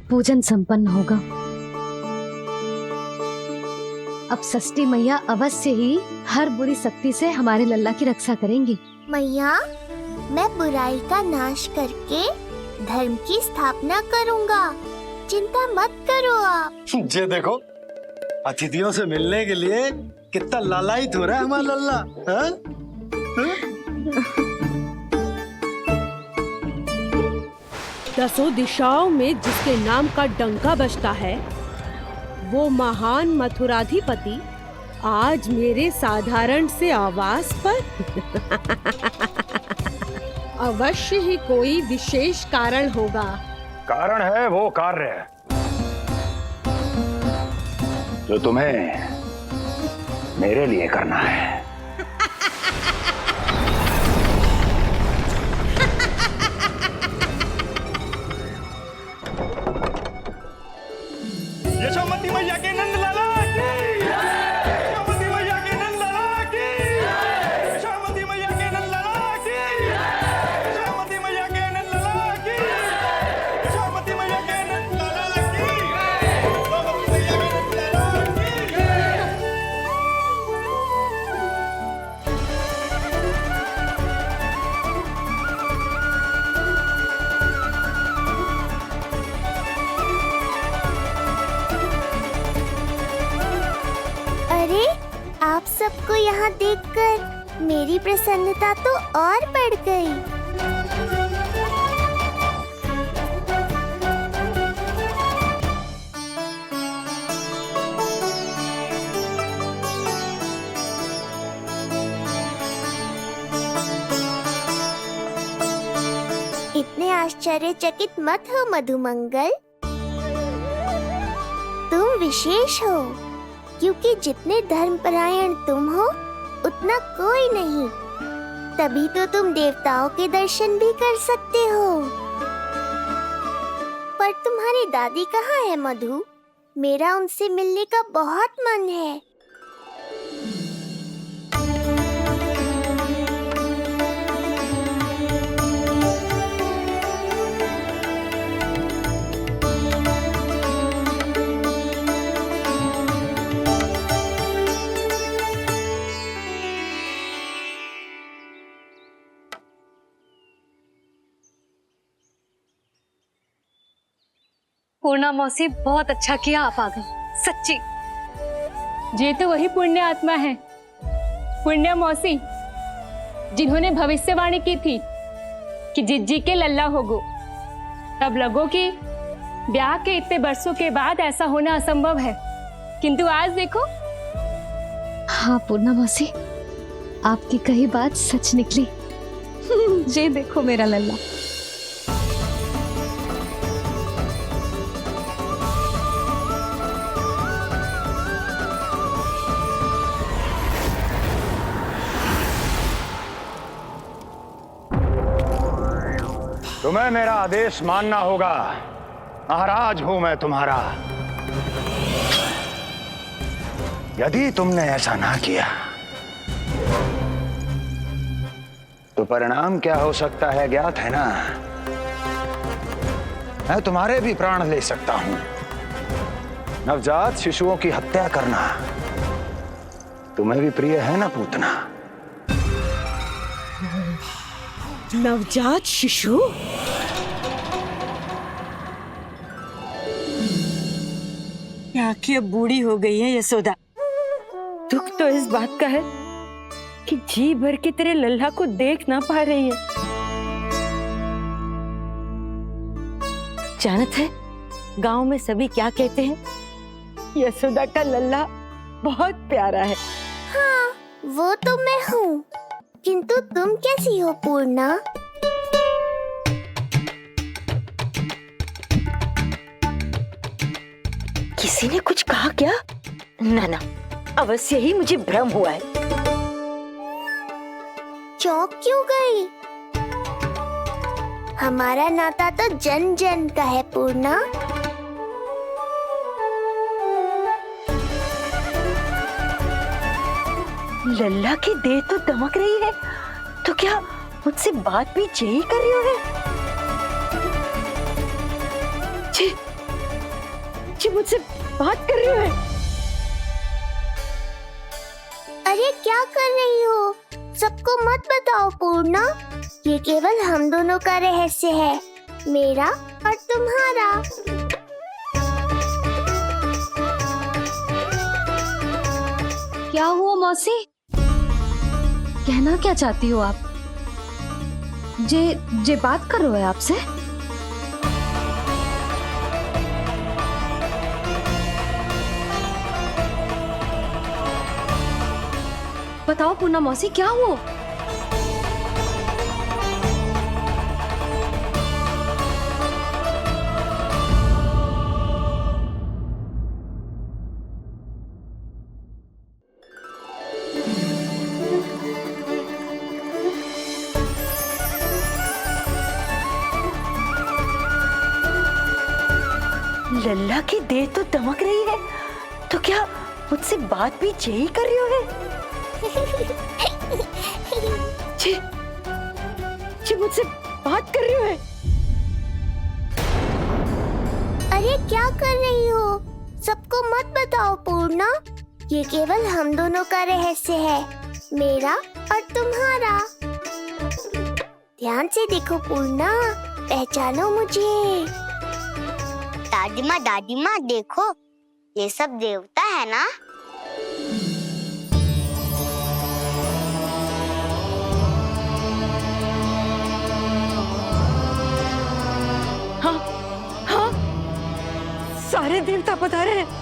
पूजन संपन्न होगा। अब षष्ठी मैया अवश्य ही हर बुरी शक्ति से हमारे लल्ला की रक्षा करेंगी। मैया, मैं बुराई का नाश करके धर्म की स्थापना करूंगा, चिंता मत करो आप। ये देखो, अतिथियों से मिलने के लिए कितना लालायित हो रहा है हमारा लल्ला। हाँ? दसों दिशाओं में जिसके नाम का डंका बजता है, वो महान मथुराधिपति आज मेरे साधारण से आवास पर। अवश्य ही कोई विशेष कारण होगा। कारण है वो कार्य जो तुम्हें मेरे लिए करना है। यशोमती मैया के नंद लाला की, यशोमती मैया के नंद लाला की, यशोमती मैया के नंद लाला की, यशोमती मैया के नंद लाला की, यशोमती मैया के नंद लाला की, यशोमती मैया के नंद लाला की। अरे, आप सबको यहाँ देखकर मेरी प्रसन्नता तो और बढ़ गई। इतने आश्चर्यचकित मत हो मधुमंगल, तुम विशेष हो, क्योंकि जितने धर्मपरायण तुम हो उतना कोई नहीं। तभी तो तुम देवताओं के दर्शन भी कर सकते हो। पर तुम्हारी दादी कहाँ है मधु? मेरा उनसे मिलने का बहुत मन है। पूर्णा मौसी, बहुत अच्छा किया आप आ गई, सच्ची। ये तो वही पुण्य आत्मा है, पुण्य मौसी, जिन्होंने भविष्यवाणी की थी कि जिज्जी के लल्ला होगो। तब लगो कि ब्याह के इतने बरसों के बाद ऐसा होना असंभव है, किंतु आज देखो। हाँ पूर्णा मौसी, आपकी कही बात सच निकली। ये देखो मेरा लल्ला। तुम्हें मेरा आदेश मानना होगा। महाराज हूं मैं तुम्हारा। यदि तुमने ऐसा ना किया तो परिणाम क्या हो सकता है ज्ञात है ना? मैं तुम्हारे भी प्राण ले सकता हूं। नवजात शिशुओं की हत्या करना तुम्हें भी प्रिय है ना पूतना? नवजात शिशु? आखिर बूढ़ी हो गई है यशोदा। दुख तो इस बात का है कि जी भर के तेरे लल्ला को देख ना पा रही है। जानत है गांव में सभी क्या कहते हैं? यशोदा का लल्ला बहुत प्यारा है। हाँ, वो तो मैं हूँ, किंतु तुम कैसी हो पूर्णा? किसी ने कुछ कहा क्या? ना ना, अवश्य ही मुझे भ्रम हुआ है। चौंक क्यों गई? हमारा नाता तो जन जन का है पूर्णा। लल्ला की देह तो दमक रही है, तो क्या मुझसे बात भी यही कर रही हो है? जी मुझसे बात कर रही हो है? अरे क्या कर रही हो? सबको मत बताओ पूर्णा, ये केवल हम दोनों का रहस्य है, मेरा और तुम्हारा। क्या हुआ मौसी? कहना क्या चाहती हो आप? जे बात कर रहे हो आपसे? बताओ पूर्णा मौसी, क्या हुआ? लल्ला की देह तो दमक रही है, तो क्या मुझसे बात भी यही कर रही हो है? जी मुझसे बात कर रही हो है? अरे क्या कर रही हो? सबको मत बताओ पूर्णा, ये केवल हम दोनों का रहस्य है, मेरा और तुम्हारा। ध्यान से देखो पूर्णा, पहचानो मुझे। दादी माँ देखो, ये सब देवता है ना? हाँ हाँ, सारे देवता पधारे हैं।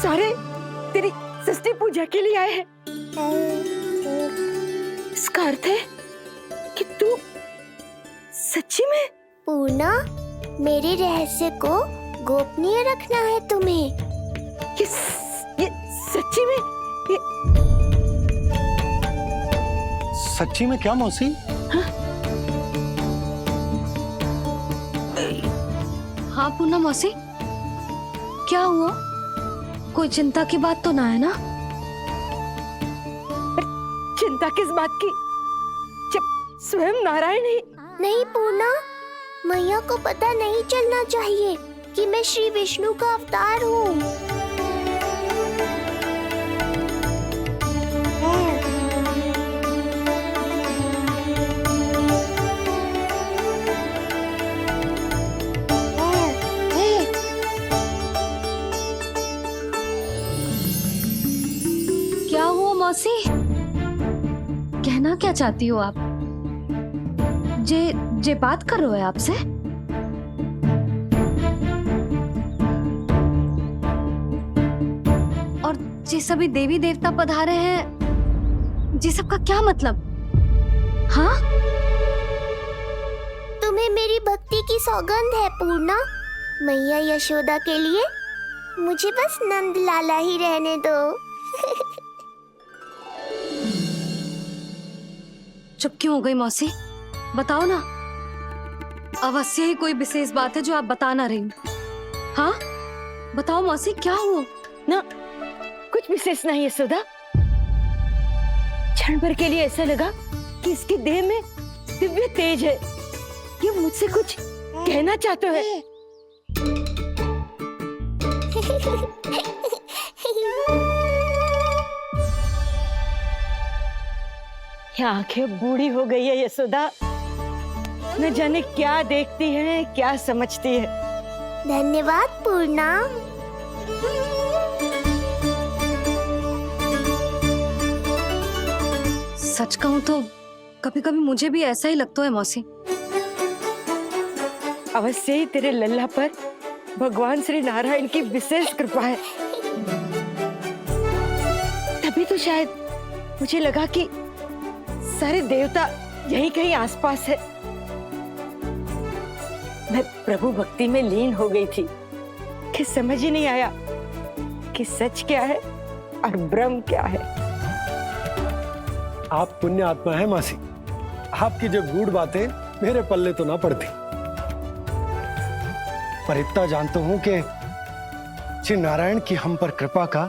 सारे तेरी षष्ठी पूजा के लिए आए हैं। इसका अर्थ है कि तू सच्ची में? पूर्णा, मेरे रहस्य को गोपनीय रखना है तुम्हें। ये सच्ची में? सच्ची में क्या मौसी? हाँ पूर्णा मौसी, क्या हुआ? कोई चिंता की बात तो ना है ना? चिंता किस बात की, जब स्वयं नारायण ही। नहीं पूर्णा, मैया को पता नहीं चलना चाहिए कि मैं श्री विष्णु का अवतार हूँ। क्या हुआ मौसी? कहना क्या चाहती हो आप? जे बात कर रहे हो आपसे? और जे सभी देवी देवता पधारे हैं, जी सबका क्या मतलब? हाँ? तुम्हें मेरी भक्ति की सौगंध है पूर्णा। मैया यशोदा के लिए मुझे बस नंद लाला ही रहने दो। चुप क्यों हो गई मौसी? बताओ ना, अवश्य ही कोई विशेष बात है जो आप बता ना रही। हाँ बताओ मौसी, क्या हुआ? ना कुछ विशेष नहीं है सुधा। क्षण भर के लिए ऐसा लगा कि इसकी देह में दिव्य तेज है, ये मुझसे कुछ कहना चाहते हैं। ये आंखें बूढ़ी हो गई है यशोदा, न जाने क्या देखती है, क्या समझती है। धन्यवाद पूर्णा। सच कहूं तो कभी कभी मुझे भी ऐसा ही लगता है मौसी। अवश्य ही तेरे लल्ला पर भगवान श्री नारायण की विशेष कृपा है। तभी तो शायद मुझे लगा कि सारे देवता यहीं कहीं आसपास है। मैं प्रभु भक्ति में लीन हो गई थी कि समझ ही नहीं आया कि सच क्या है और ब्रह्म क्या है। आप पुण्य आत्मा है मासी, आपकी जो गूढ़ बातें मेरे पल्ले तो ना पड़ती, पर इतना जानता हूं कि श्री नारायण की हम पर कृपा का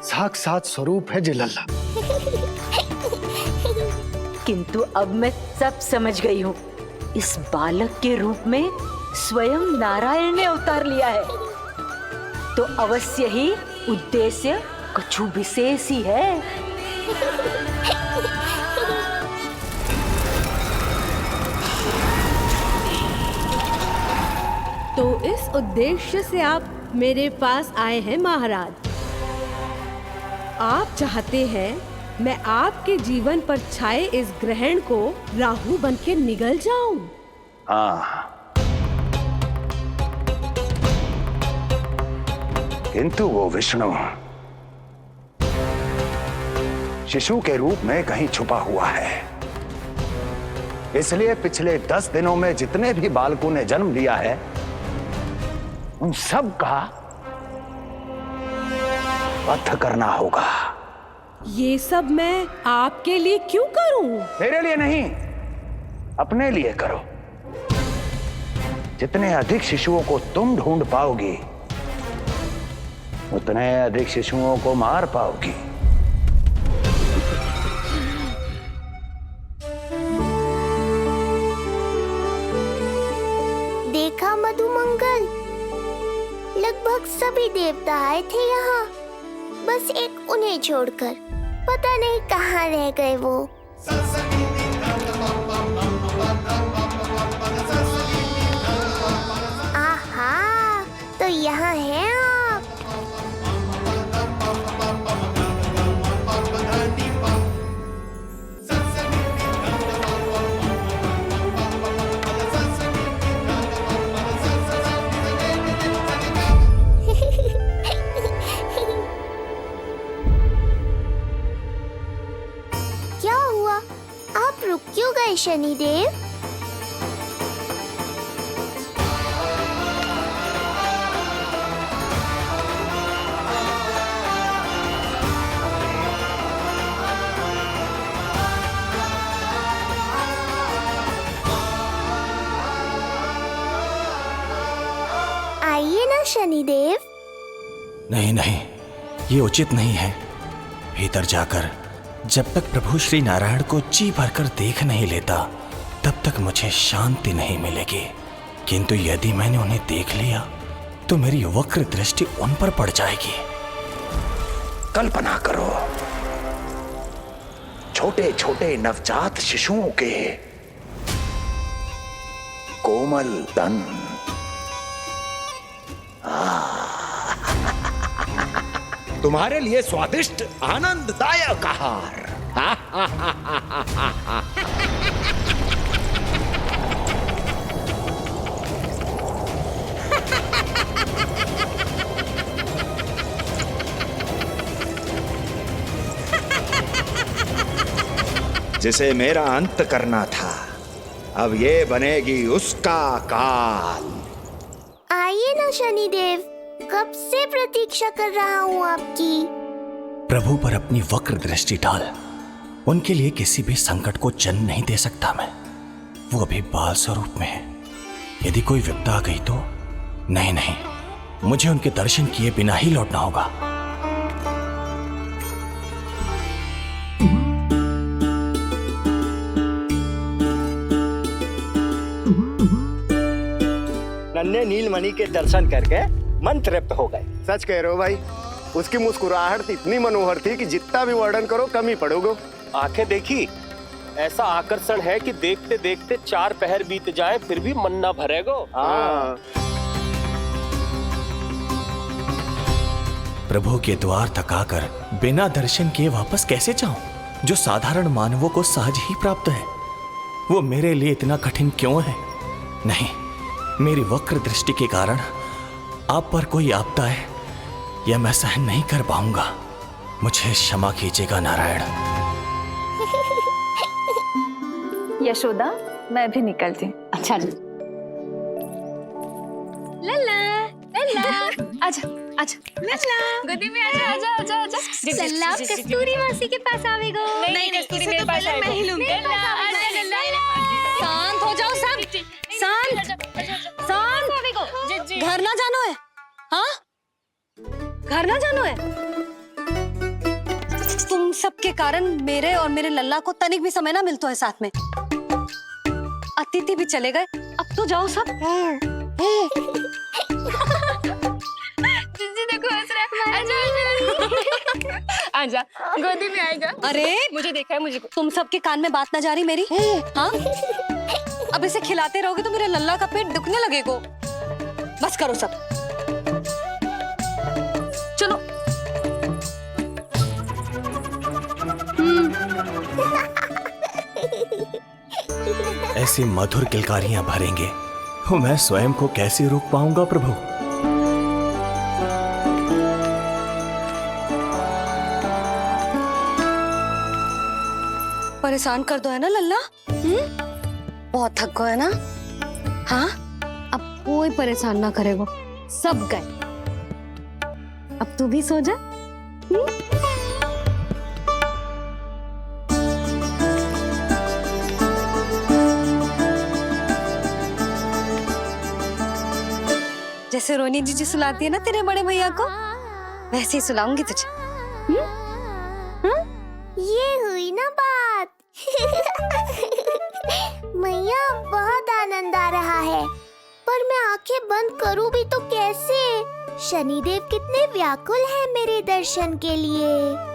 साक्षात स्वरूप है जी लल्ला। किंतु अब मैं सब समझ गई हूँ। इस बालक के रूप में स्वयं नारायण ने अवतार लिया है, तो अवश्य ही उद्देश्य कुछ विशेष ही है। तो इस उद्देश्य से आप मेरे पास आए हैं महाराज। आप चाहते हैं मैं आपके जीवन पर छाए इस ग्रहण को राहु बनके निगल जाऊं? हाँ, किंतु वो विष्णु शिशु के रूप में कहीं छुपा हुआ है। इसलिए पिछले 10 दिनों में जितने भी बालकों ने जन्म लिया है उन सब का वध करना होगा। ये सब मैं आपके लिए क्यों करूं? तेरे लिए नहीं, अपने लिए करो। जितने अधिक शिशुओं को तुम ढूंढ पाओगी उतने अधिक शिशुओं को मार पाओगी। देखा मधुमंगल, लगभग सभी देवता आए थे यहाँ, बस एक उन्हें छोड़कर। पता नहीं कहाँ रह गए वो। आहा, तो यहाँ हैं आप। क्या हुआ? आप रुक क्यों गए शनिदेव? आइए ना शनिदेव। नहीं नहीं, ये उचित नहीं है। भीतर जाकर जब तक प्रभु श्री नारायण को जी भरकर देख नहीं लेता तब तक मुझे शांति नहीं मिलेगी। किंतु यदि मैंने उन्हें देख लिया तो मेरी वक्र दृष्टि उन पर पड़ जाएगी। कल्पना करो, छोटे छोटे नवजात शिशुओं के कोमल तन, तुम्हारे लिए स्वादिष्ट आनंददायक आहार। जिसे मेरा अंत करना था, अब ये बनेगी उसका काल। आइए ना शनिदेव, कब से प्रतीक्षा कर रहा हूँ आपकी। प्रभु पर अपनी वक्र दृष्टि डाल। उनके लिए किसी भी संकट को जन्म नहीं दे सकता मैं। वो अभी बाल स्वरूप में है। यदि कोई विपदा आ गई तो नहीं नहीं, मुझे उनके दर्शन किए बिना ही लौटना होगा। नन्हे नीलमणि के दर्शन करके मन तृप्त हो गए। सच कह रहे हो भाई, उसकी मुस्कुराहट इतनी मनोहर थी कि जितना भी वर्णन करो कम ही पड़ोगे। आंखें देखी, ऐसा आकर्षण है कि देखते देखते 4 पहर बीत जाए फिर भी मन ना भरेगो। हाँ। प्रभु के द्वार तक आकर बिना दर्शन किए वापस कैसे जाऊं, जो साधारण मानवों को सहज ही प्राप्त है। वो मेरे लिए इतना कठिन क्यों है? नहीं, मेरी वक्र दृष्टि के कारण आप पर कोई आपदा है या मैं सहन नहीं कर पाऊंगा। मुझे क्षमा कीजिएगा नारायण। यशोदा, मैं भी निकलती हूँ। अच्छा जी। लल्ला, लल्ला, आजा, आजा, लल्ला, गोदी में आजा, आजा, आजा, आजा। लल्ला, कस्तूरी मासी के पास आवेगो। नहीं, कस्तूरी मेरे पास आएगा। मैं ही लूंगी। लल्ला, आजा, लल्ला। शांत हो जाओ सब, शांत, शांत। घर ना जानो है, हाँ? घर ना जानो है? तुम सबके कारण मेरे और मेरे लल्ला को तनिक भी समय ना मिलता है साथ में। अतिथि भी चले गए, अब तो जाओ सब। जीजी देखो हंस रहा है। आजा, आजा, गोदी में आएगा। अरे मुझे देखा है, मुझे। तुम सबके कान में बात ना जा रही मेरी, हाँ? अब इसे खिलाते रहोगे तो मेरे लल्ला का पेट दुखने लगेगा। बस करो सब, चलो। ऐसी मधुर किलकारियां भरेंगे तो मैं स्वयं को कैसे रोक पाऊंगा प्रभु। परेशान कर दो है ना लल्ला? बहुत थक गए ना? हाँ, अब कोई परेशान ना करेगा, सब गए। अब तू भी सो जा। जैसे रोनी जीजी सुलाती है ना तेरे बड़े भैया को, वैसे ही सुलाऊंगी तुझे। ये हुई ना बात। मैया, बहुत आनंद आ रहा है, पर मैं आंखें बंद करूं भी तो कैसे? शनिदेव कितने व्याकुल हैं मेरे दर्शन के लिए।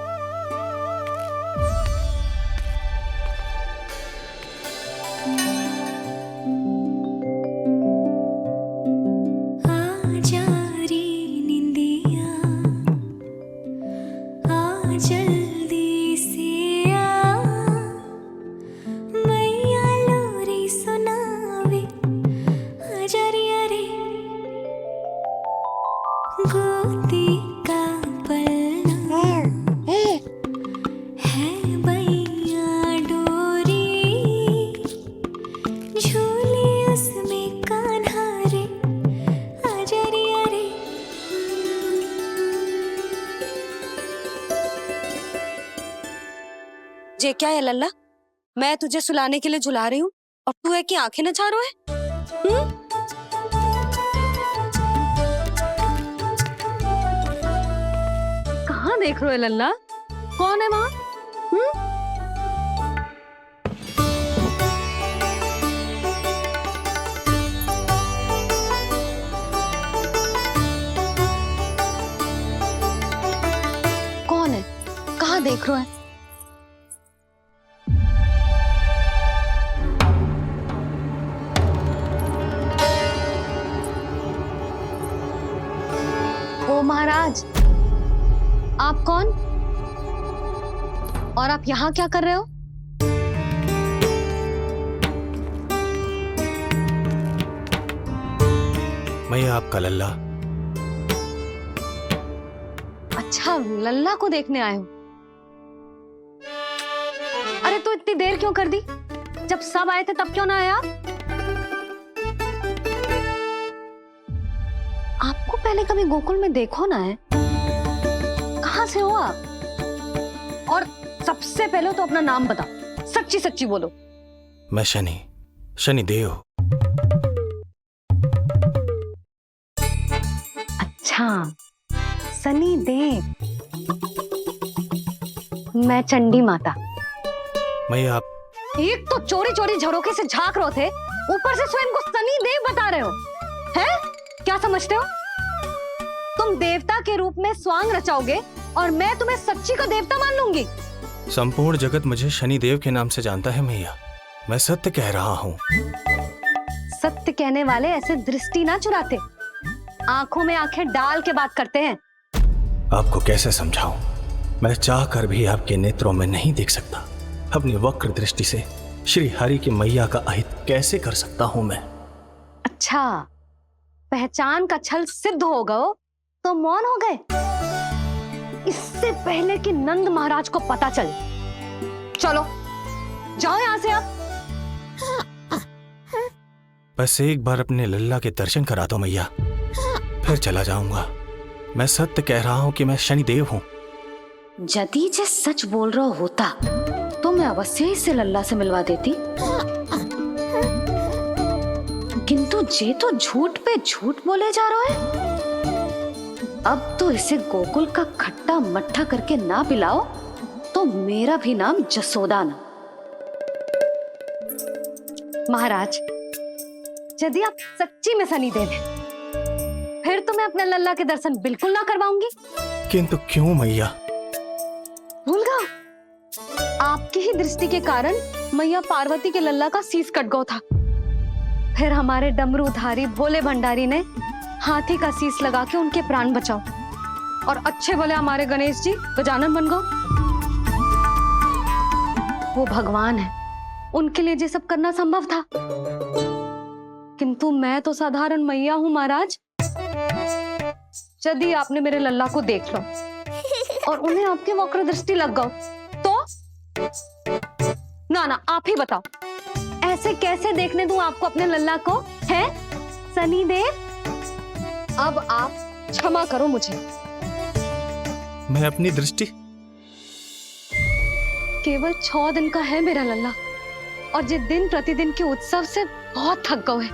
ये क्या है लल्ला? मैं तुझे सुलाने के लिए झुला रही हूँ और तू है कि आंखें नचा रहा है? कहाँ देख रहे हो लल्ला? कौन है वहाँ? कौन है? कहाँ देख रहे हो? महाराज, आप कौन और आप यहाँ क्या कर रहे हो? मैं आपका लल्ला। अच्छा, लल्ला को देखने आए हो? अरे तो इतनी देर क्यों कर दी? जब सब आए थे तब क्यों ना आया? आपको पहले कभी गोकुल में देखो ना है? कहाँ से हो आप? और सबसे पहले तो अपना नाम बताओ, सच्ची सच्ची बोलो। मैं शनिदेव। अच्छा, शनिदेव। मैं चंडी माता। मैं आप एक तो चोरी चोरी झरोके से झांक रहे थे, ऊपर से स्वयं को शनिदेव बता रहे हो, हैं? क्या समझते हो? तुम देवता के रूप में स्वांग रचाओगे और मैं तुम्हें सच्ची का देवता मान लूंगी। संपूर्ण जगत मुझे शनिदेव के नाम से जानता है मैया। मैं सत्य कह रहा हूँ। सत्य कहने वाले ऐसे दृष्टि ना चुराते, आंखों में आंखें डाल के बात करते हैं। आपको कैसे समझाऊं? मैं चाह कर भी आपके नेत्रों में नहीं देख सकता। अपनी वक्र दृष्टि से श्री हरि की मैया का अहित कैसे कर सकता हूं मैं? अच्छा, पहचान का छल सिद्ध हो गयो तो मौन हो गए? इससे पहले कि नंद महाराज को पता चले, चलो जाओ यहां से अब। बस एक बार अपने लल्ला के दर्शन करा दो मैया, फिर चला जाऊंगा। मैं सत्य कह रहा हूं कि मैं शनिदेव हूं। यदि जे सच बोल रहा होता तो मैं अवश्य ही इसे लल्ला से मिलवा देती, किंतु जे तो झूठ पे झूठ बोले जा रहा है। अब तो इसे गोकुल का खट्टा मट्ठा करके ना पिलाओ तो मेरा भी नाम जसोदा ना। महाराज, यदि आप सच्ची में शनिदेव हैं, फिर तो मैं अपने लल्ला के दर्शन बिल्कुल ना करवाऊंगी। किंतु क्यों मैया? भूल गया, आपकी ही दृष्टि के कारण मैया पार्वती के लल्ला का शीश कट गया था। फिर हमारे डमरूधारी भोले भंडारी ने हाथी का शीश लगा के उनके प्राण बचाओ, और अच्छे भले हमारे गणेश जी गजानन बन गए। वो भगवान है, उनके लिए ये सब करना संभव था, किंतु मैं तो साधारण मैया हूं महाराज। यदि आपने मेरे लल्ला को देख लो और उन्हें आपकी वक्र दृष्टि लग गई तो ना आप ही बताओ, ऐसे कैसे देखने दूं आपको अपने लल्ला को? है शनिदेव, अब आप क्षमा करो मुझे। मैं अपनी दृष्टि? केवल 6 दिन का है मेरा लल्ला, और जिस दिन प्रतिदिन के उत्सव से बहुत थक गए हैं,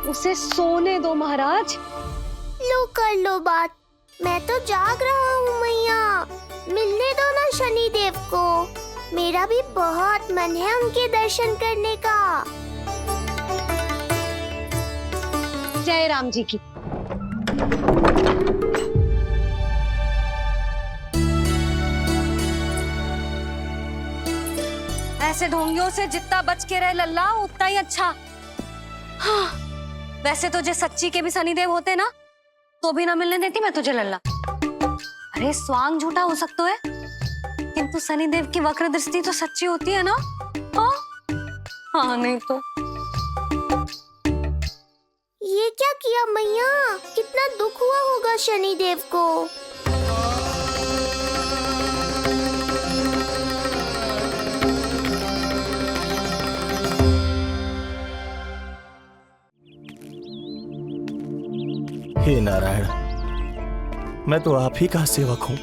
उसे सोने दो महाराज। लो कर लो बात, मैं तो जाग रहा हूँ मैया, मिलने दो ना शनिदेव को। मेरा भी बहुत मन है उनके दर्शन करने का। जय राम जी की। ऐसे ढोंगियों से जितना बच के रहे लल्ला उतना ही अच्छा। हाँ, वैसे तो जे सच्ची के भी शनिदेव होते ना तो भी ना मिलने देती मैं तुझे लल्ला। अरे स्वांग झूठा हो सकता है, किंतु शनिदेव की वक्र दृष्टि तो सच्ची होती है ना। हाँ नहीं तो। ये क्या किया मैया, कितना दुख हुआ होगा शनिदेव को। हे नारायण, मैं तो आप ही का सेवक हूं,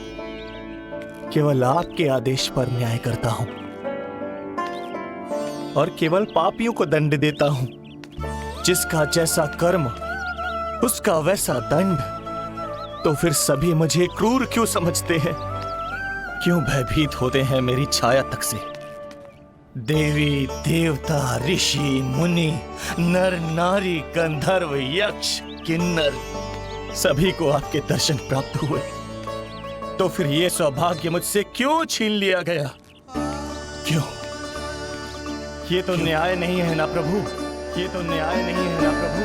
केवल आपके आदेश पर न्याय करता हूं और केवल पापियों को दंड देता हूं। जिसका जैसा कर्म उसका वैसा दंड। तो फिर सभी मुझे क्रूर क्यों समझते हैं? क्यों भयभीत होते हैं मेरी छाया तक से? देवी देवता ऋषि मुनि नर नारी गंधर्व यक्ष किन्नर सभी को आपके दर्शन प्राप्त हुए, तो फिर ये सौभाग्य मुझसे क्यों छीन लिया गया? क्यों? ये तो न्याय नहीं है ना प्रभु, ये तो न्याय नहीं है ना प्रभु।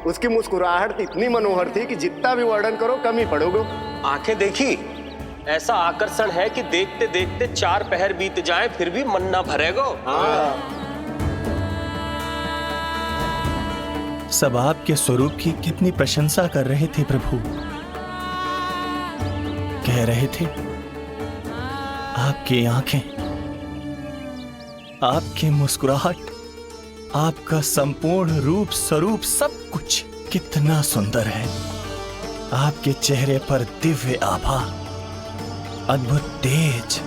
उसकी मुस्कुराहट इतनी मनोहर थी कि जितना भी वर्णन करो कम ही पड़ोगे। आंखें देखी, ऐसा आकर्षण है कि देखते देखते 4 पहर बीत जाए फिर भी मन ना भरेगा। सब आपके स्वरूप की कितनी प्रशंसा कर रहे थे प्रभु। कह रहे थे आपकी आंखें, आपकी मुस्कुराहट, आपका संपूर्ण रूप स्वरूप सब कुछ कितना सुंदर है। आपके चेहरे पर दिव्य आभा, अद्भुत तेज।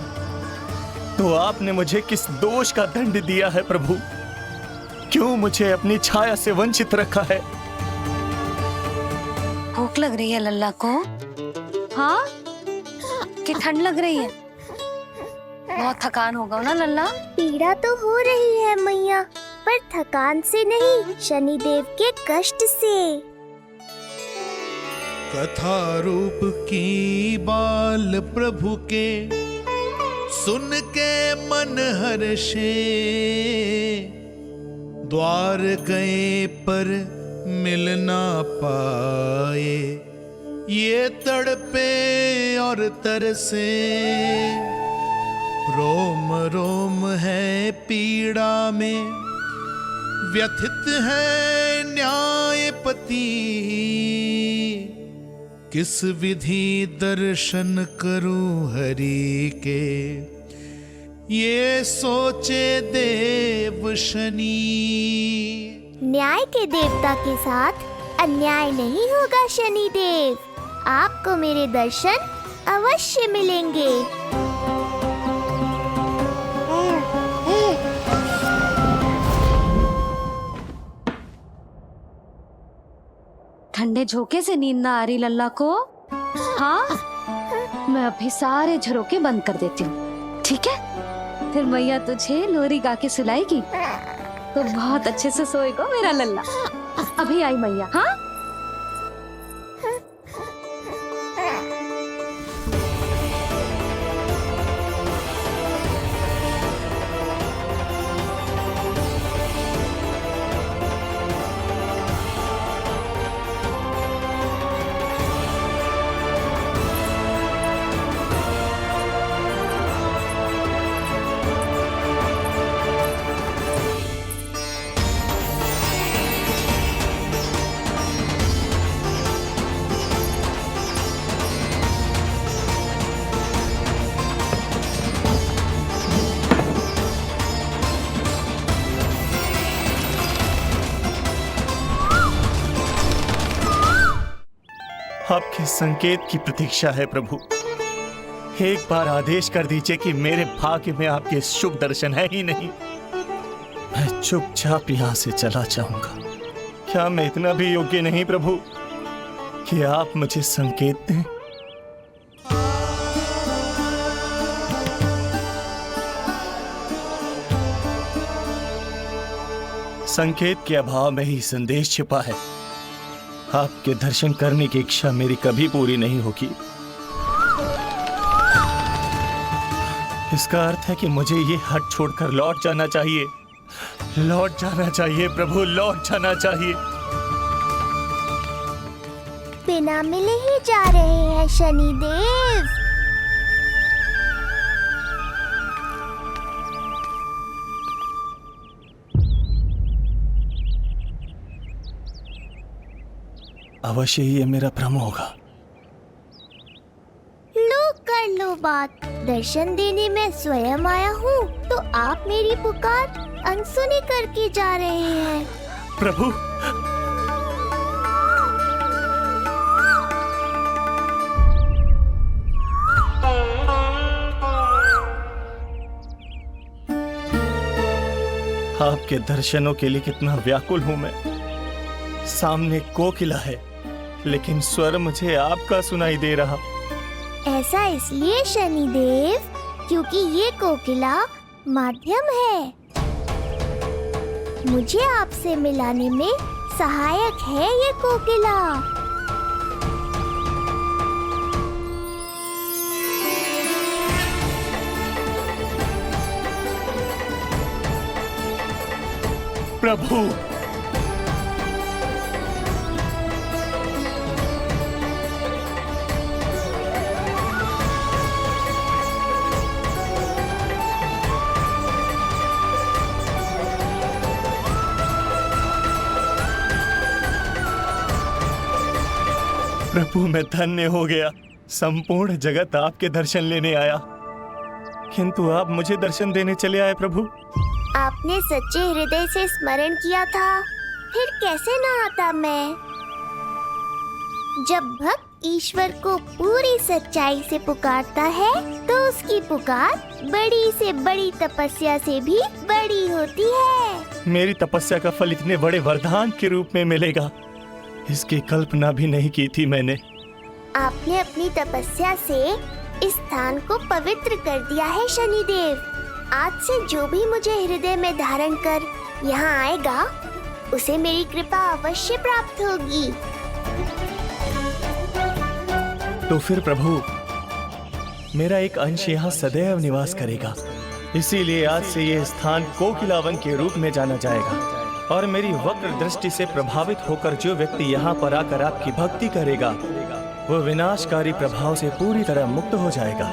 तो आपने मुझे किस दोष का दंड दिया है प्रभु? क्यों मुझे अपनी छाया से वंचित रखा है? भूख लग रही है लल्ला को? हाँ, कि ठंड लग रही है? बहुत थकान होगा ना लल्ला? पीड़ा तो हो रही है मैया, पर थकान से नहीं, शनिदेव के कष्ट से। कथा रूप की बाल प्रभु के सुन के मन हर्षे, द्वार गए पर मिल ना पाए, ये तड़पे और तरसे। रोम रोम है पीड़ा में व्यथित है न्यायपति, किस विधि दर्शन करूं हरि के, ये सोचे देव शनि। न्याय के देवता के साथ अन्याय नहीं होगा शनि देव, आपको मेरे दर्शन अवश्य मिलेंगे। ठंडे झोंके से नींद ना आ रही लल्ला को? हाँ, मैं अभी सारे झरोके बंद कर देती हूँ, ठीक है? फिर मैया तुझे लोरी गा के सुलाएगी तो बहुत अच्छे से सोएगा मेरा लल्ला। अभी आई मैया। हाँ, आपके संकेत की प्रतीक्षा है प्रभु। एक बार आदेश कर दीजिए कि मेरे भाग्य में आपके शुभ दर्शन है ही नहीं, मैं चुपचाप यहाँ से चला जाऊंगा। क्या मैं इतना भी योग्य नहीं प्रभु कि आप मुझे संकेत दें? संकेत के अभाव में ही संदेश छिपा है। आपके दर्शन करने की इच्छा मेरी कभी पूरी नहीं होगी। इसका अर्थ है कि मुझे ये हट छोड़कर लौट जाना चाहिए। लौट जाना चाहिए प्रभु, लौट जाना चाहिए। बिना मिले ही जा रहे हैं शनि देव। अवश्य ही ये मेरा भ्रम होगा। लो कर लो बात, दर्शन देने मैं स्वयं आया हूँ तो आप मेरी पुकार अनसुनी करके जा रहे हैं। प्रभु, आपके दर्शनों के लिए कितना व्याकुल हूँ मैं। सामने कोकिला है लेकिन स्वर मुझे आपका सुनाई दे रहा। ऐसा इसलिए शनि देव क्योंकि ये कोकिला माध्यम है, मुझे आपसे मिलाने में सहायक है ये कोकिला। प्रभु, प्रभु मैं धन्य हो गया। संपूर्ण जगत आपके दर्शन लेने आया, किंतु आप मुझे दर्शन देने चले आए प्रभु। आपने सच्चे हृदय से स्मरण किया था, फिर कैसे ना आता मैं। जब भक्त ईश्वर को पूरी सच्चाई से पुकारता है तो उसकी पुकार बड़ी से बड़ी तपस्या से भी बड़ी होती है। मेरी तपस्या का फल इतने बड़े वरदान के रूप में मिलेगा, इसकी कल्पना भी नहीं की थी मैंने। आपने अपनी तपस्या से इस स्थान को पवित्र कर दिया है शनिदेव। आज से जो भी मुझे हृदय में धारण कर यहाँ आएगा उसे मेरी कृपा अवश्य प्राप्त होगी। तो फिर प्रभु मेरा एक अंश यहाँ सदैव निवास करेगा, इसीलिए आज से यह स्थान कोकिलावन के रूप में जाना जाएगा और मेरी वक्र दृष्टि से प्रभावित होकर जो व्यक्ति यहाँ पर आकर आपकी भक्ति करेगा वो विनाशकारी प्रभाव से पूरी तरह मुक्त हो जाएगा।